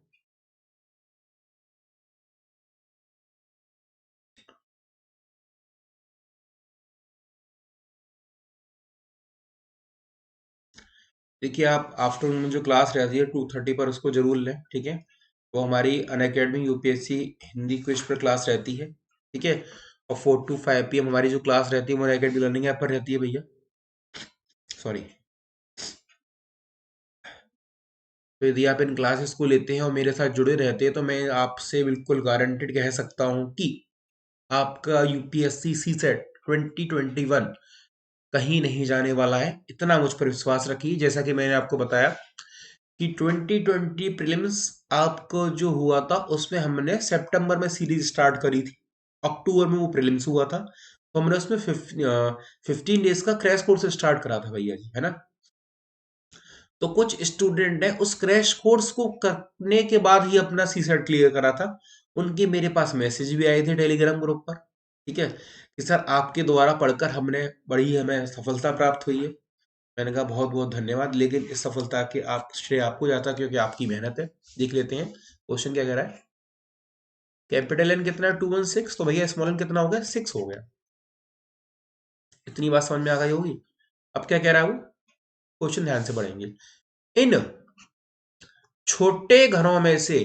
देखिए आप आफ्टरनून में जो क्लास रहती है 2:30 पर, उसको जरूर लें। ठीक है, वो हमारी अनअकैडमी यूपीएससी हिंदी क्विज पर क्लास रहती है। ठीक है, और 4 to 5 PM हमारी जो क्लास रहती है वो अनअकैडमी लर्निंग ऐप पर रहती है भैया, सॉरी। तो यदि आप इन क्लासेस को लेते हैं और मेरे साथ जुड़े रहते हैं तो मैं आपसे बिल्कुल गारंटेड कह सकता हूँ कि आपका यूपीएससी सी सेट 2021 कहीं नहीं जाने वाला है। इतना मुझ पर विश्वास रखिए, जैसा कि मैंने आपको बताया कि 2020 प्रीलिम्स आपको जो हुआ था उसमें हमने सितंबर में सीरीज स्टार्ट करी थी, अक्टूबर में वो प्रीलिम्स हुआ था, तो हमने उसमें 15 डेज का क्रैश कोर्स स्टार्ट करा था भैया जी, है ना। तो कुछ स्टूडेंट ने उस क्रैश कोर्स को करने के बाद ही अपना सी सेट क्लियर करा था। उनके मेरे पास मैसेज भी आए थे टेलीग्राम ग्रुप पर। ठीक है, कि सर आपके द्वारा पढ़कर हमने बड़ी हमें सफलता प्राप्त हुई है। मैंने कहा बहुत बहुत धन्यवाद, लेकिन इस सफलता के आप श्रेय आपको जाता है क्योंकि आपकी मेहनत है। देख लेते हैं क्वेश्चन क्या कह रहा है। कैपिटल एन कितना है, 216, तो भैया स्मॉल एन कितना हो गया, 6 हो गया। इतनी बात समझ में आ गई होगी। अब क्या कह रहा है वो, क्वेश्चन ध्यान से पढ़ेंगे। इन छोटे घरों में से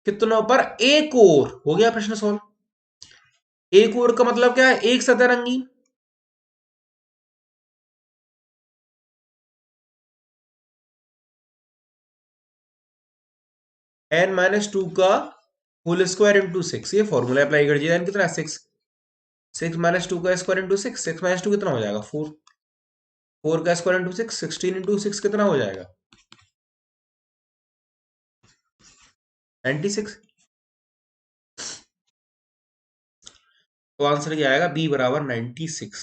कितनों पर एक और, हो गया प्रश्न सॉल्व। एक और का मतलब क्या है, एक सतह रंगीन, n-2 का होल स्क्वायर इंटू 6, ये फॉर्मूला अप्लाई कर दिया। n कितना है 6, 6 - 2 का स्क्वायर इंटू 6, 6 - 2 कितना हो जाएगा 4, 4 का स्क्वायर इंटू 6, 16 इंटू 6 कितना हो जाएगा 96। तो आंसर क्या आएगा, बी बराबर 96।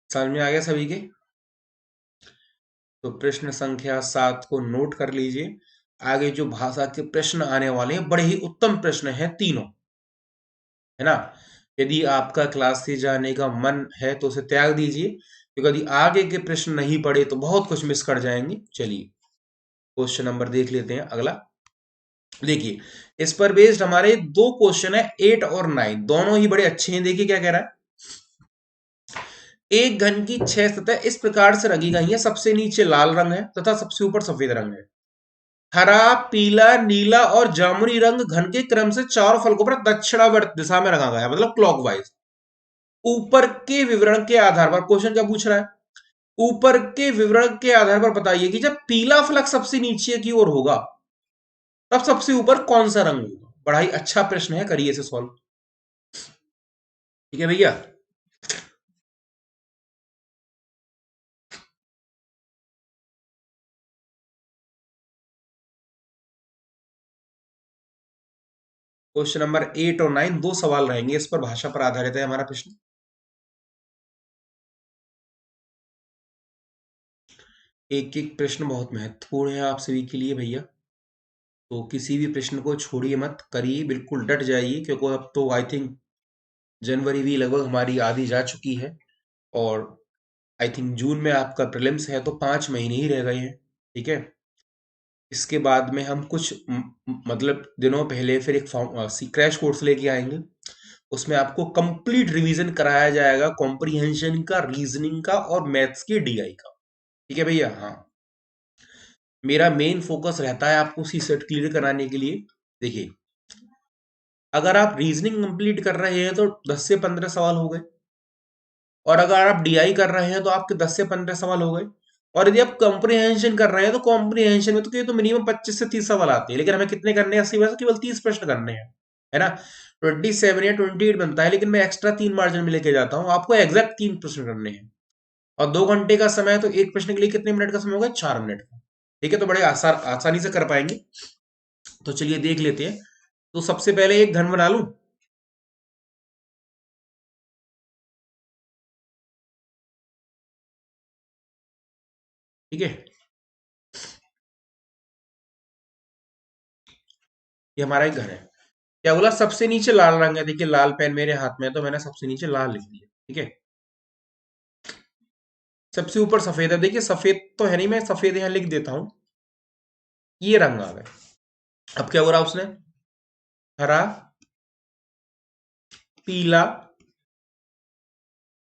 समझ में आ गया सभी के। तो प्रश्न संख्या 7 को नोट कर लीजिए। आगे जो भाषा के प्रश्न आने वाले हैं बड़े ही उत्तम प्रश्न हैं तीनों, है ना। यदि आपका क्लास से जाने का मन है तो उसे त्याग दीजिए, क्योंकि यदि आगे के प्रश्न नहीं पढ़े तो बहुत कुछ मिस कर जाएंगे। चलिए क्वेश्चन नंबर देख लेते हैं अगला। देखिए इस पर बेस्ड हमारे दो क्वेश्चन है 8 और 9, दोनों ही बड़े अच्छे हैं। देखिए क्या कह रहा है, एक घन की 6 सतह इस प्रकार से रंगी गई है, सबसे नीचे लाल रंग है तथा सबसे ऊपर सफेद रंग है। हरा, पीला, नीला और जामुनी रंग घन के क्रम से चारों फलकों पर दक्षिणावर्त दिशा में रंगा गया है, मतलब क्लॉकवाइज। ऊपर के विवरण के आधार पर, क्वेश्चन क्या पूछ रहा है, ऊपर के विवरण के आधार पर बताइए कि जब पीला फलक सबसे नीचे की ओर होगा तब सबसे ऊपर कौन सा रंग होगा। बड़ा ही अच्छा प्रश्न है, करिए इसे सॉल्व। ठीक है भैया। क्वेश्चन नंबर 8 और 9 दो सवाल रहेंगे, इस पर भाषा पर आधारित है हमारा प्रश्न। एक एक प्रश्न बहुत महत्वपूर्ण है आप सभी के लिए भैया, तो किसी भी प्रश्न को छोड़िए मत, करिए, बिल्कुल डट जाइए, क्योंकि अब तो आई थिंक जनवरी भी लगभग हमारी आधी जा चुकी है, और आई थिंक जून में आपका प्रीलिम्स है, तो 5 महीने ही रह गए हैं। ठीक है, इसके बाद में हम कुछ मतलब दिनों पहले फिर एक क्रैश कोर्स लेके आएंगे, उसमें आपको कंप्लीट रिवीजन कराया जाएगा, कॉम्प्रिहेंशन का, रीजनिंग का और मैथ्स की डीआई का। ठीक है भैया। हाँ, मेरा मेन फोकस रहता है आपको सी सेट क्लियर कराने के लिए। देखिए अगर आप रीजनिंग कंप्लीट कर रहे हैं तो 10 से 15 सवाल हो गए, और अगर आप डीआई कर रहे हैं तो आपके 10 से 15 सवाल हो गए, और यदि आप कॉम्प्रिहेंशन कर रहे हैं तो कॉम्प्रिहेंशन में तो मिनिमम 25 से 30 सवाल आते हैं, लेकिन हमें कितने करने हैं, अस्सी में से केवल 30 प्रश्न करने हैं, है ना। 27 या 28 बनता है, लेकिन मैं एक्स्ट्रा 3 मार्जिन में लेके जाता हूँ, आपको एग्जैक्ट 3 प्रश्न करने हैं। और 2 घंटे का समय है, तो एक प्रश्न के लिए कितने मिनट का समय होगा, 4 मिनट का। ठीक है, तो बड़े आसानी से कर पाएंगे। तो चलिए देख लेते हैं। तो सबसे पहले एक घन बना लूं। ठीक है, ये हमारा एक घर है। क्या बोला, सबसे नीचे लाल रंग है। देखिए लाल पेन मेरे हाथ में है, तो मैंने सबसे नीचे लाल लिख दिया। ठीक है, सबसे ऊपर सफेद है। देखिए सफेद तो है नहीं, मैं सफेद यहां लिख देता हूं, ये रंग आ गए। अब क्या हो रहा उसने, हरा, पीला,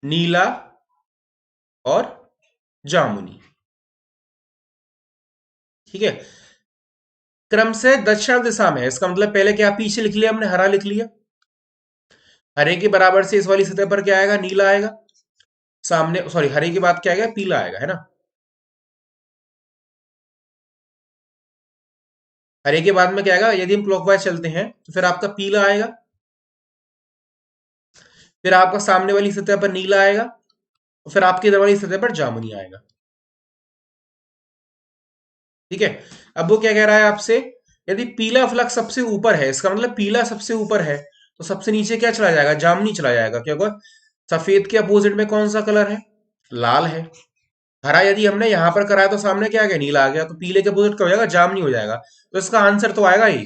नीला और जामुनी। ठीक है, क्रम से दक्षिण दिशा में है, इसका मतलब पहले क्या पीछे लिख लिया हमने, हरा लिख लिया। हरे के बराबर से इस वाली सतह पर क्या आएगा, नीला आएगा। सामने सॉरी, हरे के बाद क्या आएगा, पीला आएगा, है ना। हरे के बाद में क्या आएगा, यदि हम क्लॉकवाइज चलते हैं तो फिर आपका पीला आएगा, फिर आपका सामने वाली सतह पर नीला आएगा, और फिर आपकी इधर वाली सतह पर जामुनी आएगा। ठीक है, अब वो क्या कह रहा है आपसे, यदि पीला फलक सबसे ऊपर है, इसका मतलब पीला सबसे ऊपर है, तो सबसे नीचे क्या चला जाएगा, जामुनी चला जाएगा। क्या होगा, सफेद के अपोजिट में कौन सा कलर है, लाल है। हरा यदि हमने यहां पर कराया तो सामने क्या आ गया, नीला आ गया, तो पीले के अपोजिट क्या हो जाएगा, जामुनी हो जाएगा। तो इसका आंसर तो आएगा ही।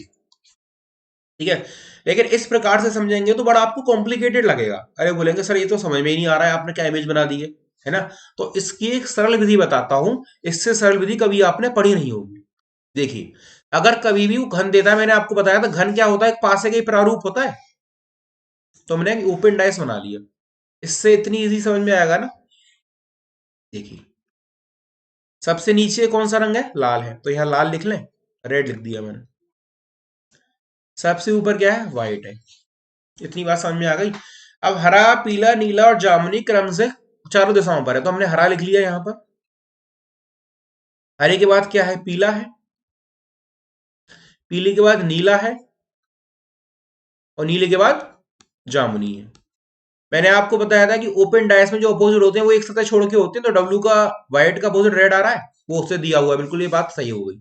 ठीक है, लेकिन इस प्रकार से समझेंगे तो बड़ा आपको कॉम्प्लिकेटेड लगेगा, अरे बोलेंगे सर ये तो समझ में ही नहीं आ रहा है, आपने क्या इमेज बना दी है ना। तो इसकी एक सरल विधि बताता हूं, इससे सरल विधि कभी आपने पढ़ी नहीं होगी। देखिए अगर कभी भी वो घन देता है, मैंने आपको बताया था घन क्या होता है, एक पासे का ही प्रारूप होता है, तो मैंने एक ओपन डाइस बना लिया, इससे इतनी इजी समझ में आएगा ना। देखिए सबसे नीचे कौन सा रंग है, लाल है, तो यहां लाल लिख लें, रेड लिख दिया मैंने। सबसे ऊपर क्या है, व्हाइट है। इतनी बात समझ में आ गई। अब हरा, पीला, नीला और जामुनी क्रम से चारों दिशाओं पर है, तो हमने हरा लिख लिया यहां पर। हरे के बाद क्या है, पीला है। पीले के बाद नीला है, और नीले के बाद जामुनी है। मैंने आपको बताया था कि ओपन डायस में जो अपोजिट होते हैं वो एक सतह छोड़ के होते हैं, तो डब्ल्यू का व्हाइट का अपोजिट रेड आ रहा है, वो उससे दिया हुआ है, बिल्कुल ये बात सही हो गई।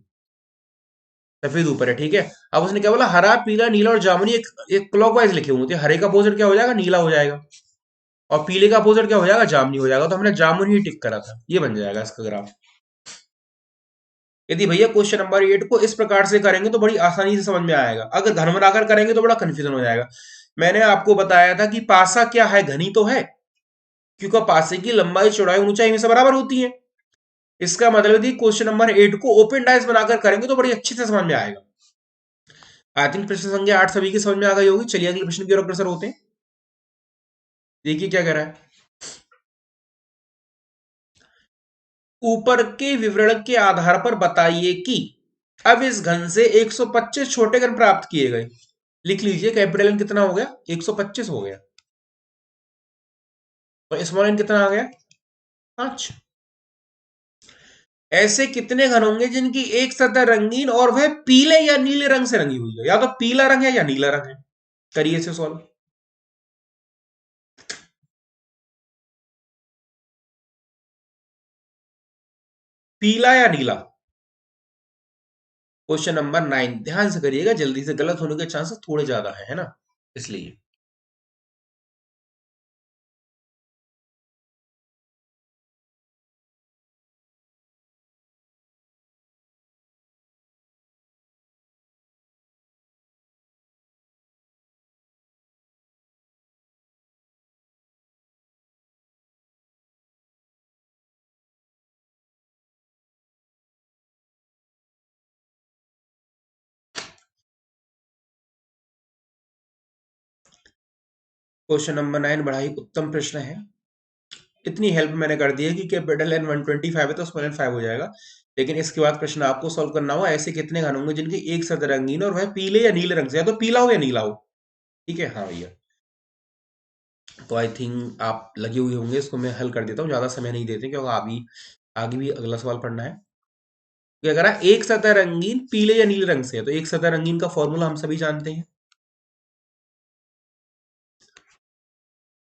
सफेद ऊपर है, ठीक है। अब उसने क्या बोला, हरा पीला नीला और जामुनी एक क्लॉकवाइज लिखे हुए थे, हरे का अपोजिट क्या हो जाएगा, नीला हो जाएगा, और पीले का अपोजिट क्या हो जाएगा, जामुनी हो जाएगा। तो हमने जामुनी ही टिक करा था, ये बन जाएगा इसका ग्राफ। यदि भैया क्वेश्चन नंबर 8 को इस प्रकार से करेंगे तो बड़ी आसानी से समझ में आएगा, अगर घन बनाकर करेंगे तो बड़ा कंफ्यूजन हो जाएगा। मैंने आपको बताया था कि पासा क्या है, घनी तो है, क्योंकि पासे की लंबाई चौड़ाई ऊंचाई हमेशा बराबर होती है। इसका मतलब यदि क्वेश्चन नंबर 8 को ओपन डाइस बनाकर करेंगे तो बड़ी अच्छी से समझ में आएगा। आई थिंक प्रश्न संख्या 8 सभी की समझ में आ गई होगी। चलिए अगले प्रश्न की ओर अग्रसर होते हैं। देखिए क्या कह रहा है, ऊपर के विवरण के आधार पर बताइए कि अब इस घन से 125 छोटे घन प्राप्त किए गए। लिख लीजिए, कैपिटल एन कितना हो गया, 125 हो गया, तो स्मॉल एन कितना आ गया, 5। ऐसे कितने घन होंगे जिनकी एक सतह रंगीन और वह पीले या नीले रंग से रंगी हुई है, या तो पीला रंग है या नीला रंग है। करिए इसे सॉल्व। पीला या नीला, क्वेश्चन नंबर 9, ध्यान से करिएगा, जल्दी से गलत होने के चांसेस थोड़े ज्यादा है ना, इसलिए। क्वेश्चन नंबर 9 बड़ा ही उत्तम प्रश्न है। इतनी हेल्प मैंने कर दी है कि कैपिटल एन 125 है तो स्मॉल एन 5 हो जाएगा। लेकिन इसके बाद प्रश्न आपको सॉल्व करना होगा, ऐसे कितने घन होंगे जिनकी एक सतह रंगीन और वह पीले या नीले रंग से, या तो पीला हो या नीला हो। ठीक है, हाँ भैया। तो आई थिंक आप लगे हुए होंगे, इसको मैं हल कर देता हूँ, ज्यादा समय नहीं देते क्योंकि अभी आगे भी अगला सवाल पढ़ना है। कि अगर एक सतह रंगीन पीले या नीले रंग से है, तो एक सतह रंगीन का फॉर्मूला हम सभी जानते हैं।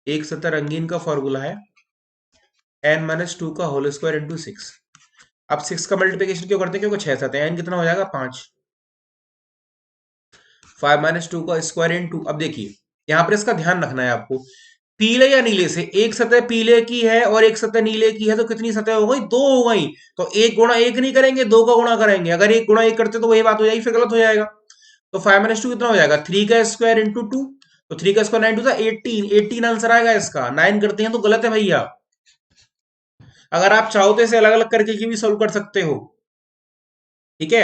एक सतह रंगीन का फॉर्मूला है n-2 का होल स्क्वायर इंटू 6। अब 6 का मल्टीप्लिकेशन क्यों करते हैं, क्योंकि 6 सतह, n कितना हो जाएगा, 5। 5-2 का स्क्वायर इंटू, अब देखिए यहां पर इसका ध्यान रखना है आपको, पीले या नीले से, एक सतह पीले की है और एक सतह नीले की है, तो कितनी सतह हो गई, 2 हो गई। तो एक गुणा एक नहीं करेंगे, 2 का गुणा करेंगे। अगर एक गुणा एक करते तो वही बात हो जाएगी, फिर गलत हो जाएगा। तो 5-2 कितना हो जाएगा, 3 का स्क्वायर इंटू 2, तो 3 का स्क्वायर 9 2 18, 18 आंसर आएगा इसका। 9 करते हैं तो गलत है भैया। अगर आप चाहो तो इसे अलग अलग करके भी सोल्व कर सकते हो, ठीक है।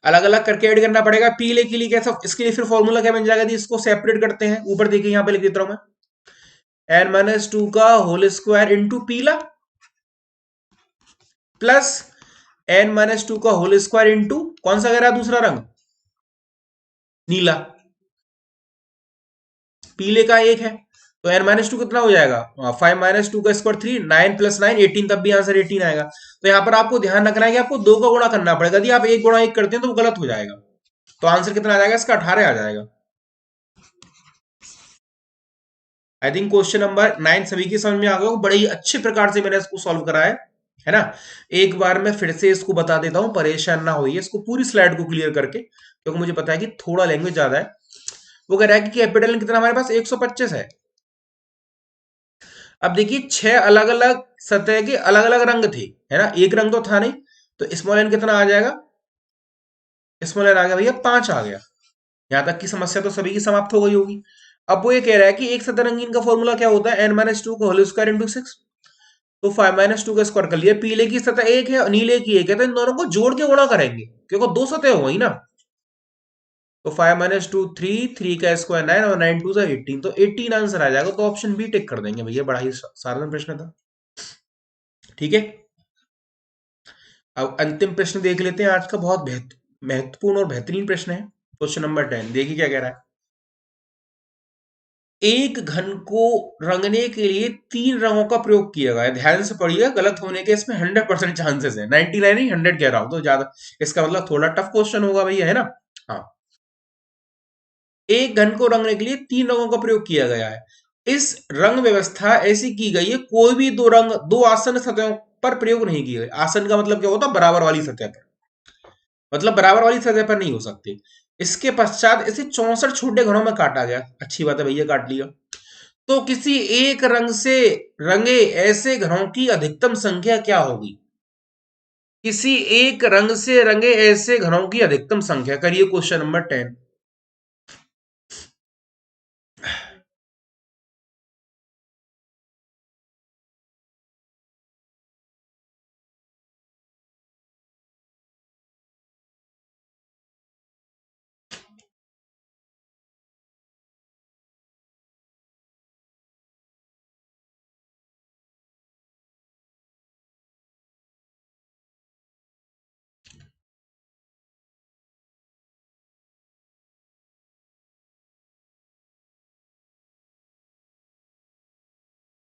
अलग अलग करके ऐड करना पड़ेगा। पीले के लिए कैसा, इसके लिए फिर फॉर्मूला क्या बन जाएगा, यदि इसको सेपरेट करते हैं, ऊपर देखिए यहां पे लिख देता हूं मैं, n-2 का होल स्क्वायर इंटू पीला प्लस n-2 का होल स्क्वायर इंटू कौन सा कह रहा है, दूसरा रंग, नीला। पीले का एक है, तो n-2 कितना हो जाएगा, 5-2 का स्क्वायर 3, 9 प्लस 9 18, तब भी आंसर 18 आएगा। तो यहां पर आपको ध्यान रखना है कि आपको 2 का गुणा करना पड़ेगा, यदि आप एक गुणा एक करते हैं तो वो गलत हो जाएगा। तो आंसर कितना आ जाएगा इसका, 18 आ जाएगा। आई थिंक क्वेश्चन नंबर 9 सभी की समझ में आ गया, बड़े ही अच्छे प्रकार से मैंने इसको सॉल्व करा है ना। एक बार मैं फिर से इसको बता देता हूं, परेशान ना होइए, इसको पूरी स्लाइड को क्लियर करके, क्योंकि मुझे पता है कि थोड़ा लैंग्वेज ज्यादा है। वो कह रहा है कि कैपिटल कितना हमारे पास 125 है। अब देखिए 6 अलग अलग सतह के अलग अलग रंग थे, है ना, एक रंग तो था नहीं, तो स्मॉल एन कितना आ जाएगा, स्मॉल एन आ गया भैया 5 आ गया। यहां तक की समस्या तो सभी की समाप्त हो गई होगी। अब वो ये कह रहा है कि एक सतह रंगीन का फॉर्मूला क्या होता है, n-2 का होल स्क्वायर इंटू 6। तो 5-2 का स्क्वायर कर लिया, पीले की सतह एक है और नीले की एक है, तो इन दोनों को जोड़ के गुणा करेंगे क्योंकि दो सतह हो गई ना। तो 5-2 3, 3 का स्क्वायर 9 और 9 2 सा 18, तो 18 आंसर आ जाएगा। तो ऑप्शन बी टिक कर देंगे भैया, बड़ा ही साधारण प्रश्न था, ठीक है। अब अंतिम प्रश्न देख लेते हैं आज का, बहुत महत्वपूर्ण और बेहतरीन प्रश्न है। क्वेश्चन नंबर 10, देखिए क्या कह रहा है, एक घन को रंगने के लिए 3 रंगों का प्रयोग किया गया है। ध्यान से पढ़िएगा, गलत होने के इसमें 100% चांसेस है, 99 नहीं 100 कह रहा हूं तो ज्यादा, इसका मतलब थोड़ा टफ क्वेश्चन होगा भैया, है ना। हाँ, एक घन को रंगने के लिए तीन रंगों का प्रयोग किया गया है। इस रंग व्यवस्था ऐसी की गई है, कोई भी दो रंग दो आसन सतहों पर प्रयोग नहीं किए गए। आसन का मतलब क्या होता है? बराबर वाली सतह पर, मतलब बराबर वाली सतह पर नहीं हो सकते। इसके पश्चात इसे 64 छोटे घरों में काटा गया। अच्छी बात है भैया, काट लिया। तो किसी एक रंग से रंगे ऐसे घरों की अधिकतम संख्या क्या होगी? किसी एक रंग से रंगे ऐसे घरों की अधिकतम संख्या, करिए क्वेश्चन नंबर 10।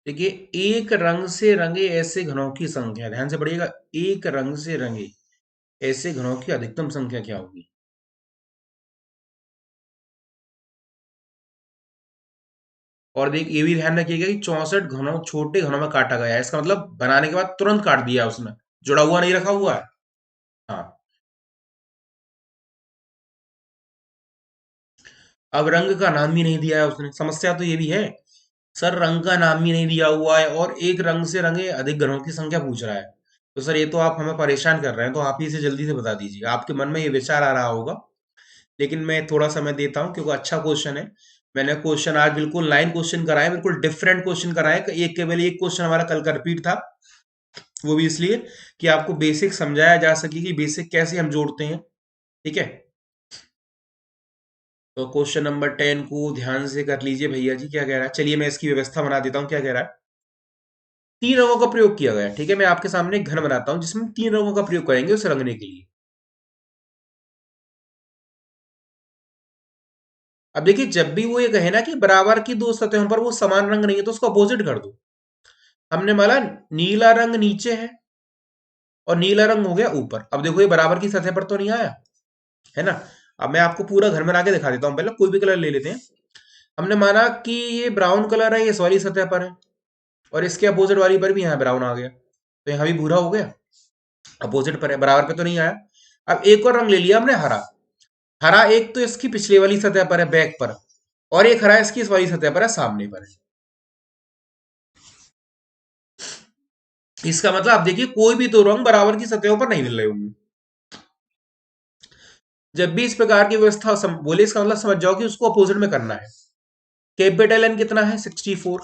देखिए, एक रंग से रंगे ऐसे घरों की संख्या, ध्यान से पढ़िएगा, एक रंग से रंगे ऐसे घरों की अधिकतम संख्या क्या होगी? और देख, ये भी ध्यान रखिएगा कि 64 घनों छोटे घनों में काटा गया है। इसका मतलब बनाने के बाद तुरंत काट दिया उसमें, जुड़ा हुआ नहीं रखा हुआ है। हाँ, अब रंग का नाम भी नहीं दिया है उसने, समस्या तो ये भी है। सर, रंग का नाम भी नहीं दिया हुआ है और एक रंग से रंगे अधिक घरों की संख्या पूछ रहा है। तो सर, ये तो आप हमें परेशान कर रहे हैं, तो आप ही इसे जल्दी से बता दीजिए। आपके मन में ये विचार आ रहा होगा, लेकिन मैं थोड़ा समय देता हूँ क्योंकि अच्छा क्वेश्चन है। मैंने क्वेश्चन आज बिल्कुल 9 क्वेश्चन कराए, बिल्कुल डिफरेंट क्वेश्चन कराए। एक केवल एक क्वेश्चन हमारा कल का रिपीट था, वो भी इसलिए कि आपको बेसिक समझाया जा सके कि बेसिक कैसे हम जोड़ते हैं। ठीक है, तो क्वेश्चन नंबर 10 को ध्यान से कर लीजिए भैया जी, क्या कह रहा है। चलिए मैं इसकी व्यवस्था बना देता हूँ, क्या कह रहा है। तीन रंगों का प्रयोग किया गया है। ठीक है, मैं आपके सामने एक घन बनाता हूं जिसमें तीन रंगों का प्रयोग करेंगे उसे रंगने के लिए। अब देखिए, जब भी वो ये कहे ना कि बराबर की दो सतहों पर वो समान रंग नहीं है, तो उसको अपोजिट कर दो। हमने माना नीला रंग नीचे है और नीला रंग हो गया ऊपर। अब देखो, ये बराबर की सतह पर तो नहीं आया, है ना। अब मैं आपको पूरा घर बना के दिखा देता हूँ। पहले कोई भी कलर ले लेते हैं। हमने माना कि ये ब्राउन कलर है, ये इस वाली सतह पर है, और इसके अपोजिट वाली पर भी यहाँ ब्राउन आ गया, तो यहाँ भी भूरा हो गया। अपोजिट पर है, बराबर पे तो नहीं आया। अब एक और रंग ले लिया हमने, हरा। हरा एक तो इसकी पिछले वाली सतह पर है, बैक पर, और एक हरा इसकी इस वाली सतह पर है, सामने पर है। इसका मतलब आप देखिए, कोई भी दो रंग बराबर की सतहों पर नहीं मिल रहे होंगे। जब भी इस प्रकार की व्यवस्था बोले, इसका मतलब समझ जाओ कि उसको अपोजिट में करना है। कैपिटल एन कितना है? 64।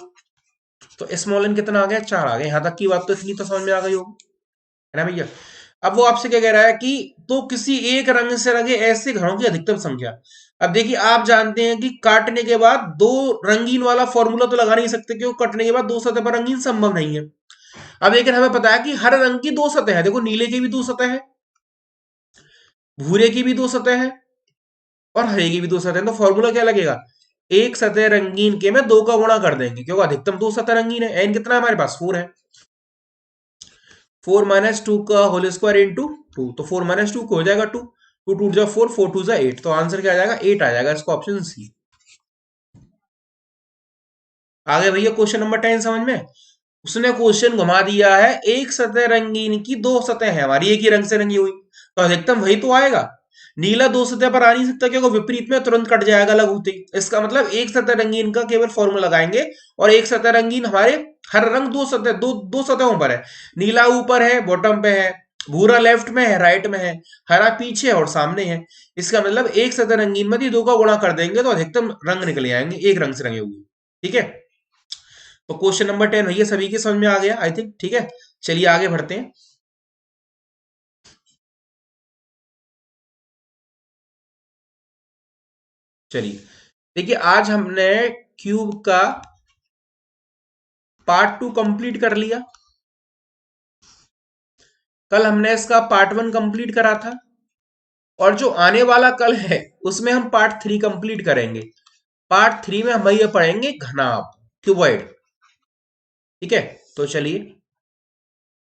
तो स्मॉल एन कितना आ गया? 4 आ गया। यहां तक की बात तो इतनी तो समझ में आ गई होगी, है ना भैया। अब वो आपसे क्या कह रहा है कि तो किसी एक रंग से रंगे ऐसे घरों की अधिकतम संख्या। अब देखिए, आप जानते हैं कि काटने के बाद दो रंगीन वाला फॉर्मूला तो लगा नहीं सकते, क्योंकि कटने के बाद दो सतह पर रंगीन संभव नहीं है। अब लेकिन हमें पता है कि हर रंग की दो सतह है। देखो, नीले की भी दो सतह है, भूरे की भी दो सतह है, और हरे की भी दो सतह है। तो फॉर्मूला क्या लगेगा? एक सतह रंगीन के में दो का गुणा कर देंगे, क्योंकि अधिकतम दो सतह रंगीन है। एन कितना है हमारे पास? 4 है। 4 - 2 का होल स्क्वायर इंटू 2, तो 4 - 2 को हो जाएगा 2। 2 टू जा 4, 4 टू जा 8, तो आंसर क्या आ जाएगा? 8 आ जाएगा। इसको ऑप्शन सी। आगे भैया क्वेश्चन नंबर 10 समझ में। उसने क्वेश्चन घुमा दिया है, एक सतह रंगीन की दो सतह है हमारी, एक ही रंग से रंगी हुई, तो अधिकतम वही तो आएगा। नीला दो सतह पर आ नहीं सकता, क्योंकि विपरीत में तुरंत कट जाएगा अलग होते ही। इसका मतलब एक सतह रंगीन का केवल फॉर्मूला लगाएंगे, और एक सतह रंगीन हमारे हर रंग दो सतह दो सतहों पर है। नीला ऊपर है, बॉटम पे है, भूरा लेफ्ट में है, राइट में है, हरा पीछे और सामने है। इसका मतलब एक सतह रंगीन में दो का गुणा कर देंगे तो अधिकतम रंग निकल आएंगे एक रंग से रंगे हुए। ठीक है, तो क्वेश्चन नंबर 10 भैया सभी के समझ में आ गया, आई थिंक। ठीक है, चलिए आगे बढ़ते हैं। चलिए, देखिए, आज हमने क्यूब का पार्ट 2 कंप्लीट कर लिया। कल हमने इसका पार्ट 1 कंप्लीट करा था, और जो आने वाला कल है उसमें हम पार्ट 3 कंप्लीट करेंगे। पार्ट 3 में हम ये पढ़ेंगे घनाभ, क्यूबॉइड। ठीक है, तो चलिए,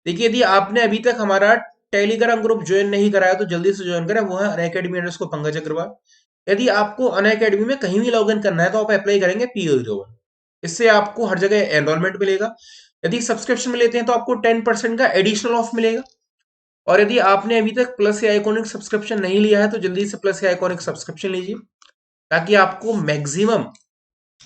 देखिए, यदि आपने अभी तक हमारा टेलीग्राम ग्रुप ज्वाइन नहीं कराया तो जल्दी से ज्वाइन करें, वो है अनअकैडमी पंकज अग्रवाल। यदि आपको अनअकैडमी में कहीं भी लॉगिन करना है तो आप अप्लाई करेंगे PO01, इससे आपको हर जगह एनरोलमेंट मिलेगा। यदि सब्सक्रिप्शन में लेते हैं तो आपको 10% का एडिशनल ऑफ मिलेगा। और यदि आपने अभी तक प्लस या आइकॉनिक सब्सक्रिप्शन नहीं लिया है तो जल्दी से प्लस या आइकॉनिक सब्सक्रिप्शन लीजिए, ताकि आपको मैक्सिमम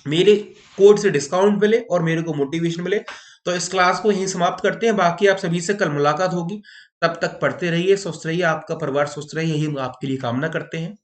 मेरे कोड से डिस्काउंट मिले और मेरे को मोटिवेशन मिले। तो इस क्लास को यहीं समाप्त करते हैं, बाकी आप सभी से कल मुलाकात होगी। तब तक पढ़ते रहिए, स्वस्थ रहिए, आपका परिवार स्वस्थ रहे, यही हम आपके लिए कामना करते हैं।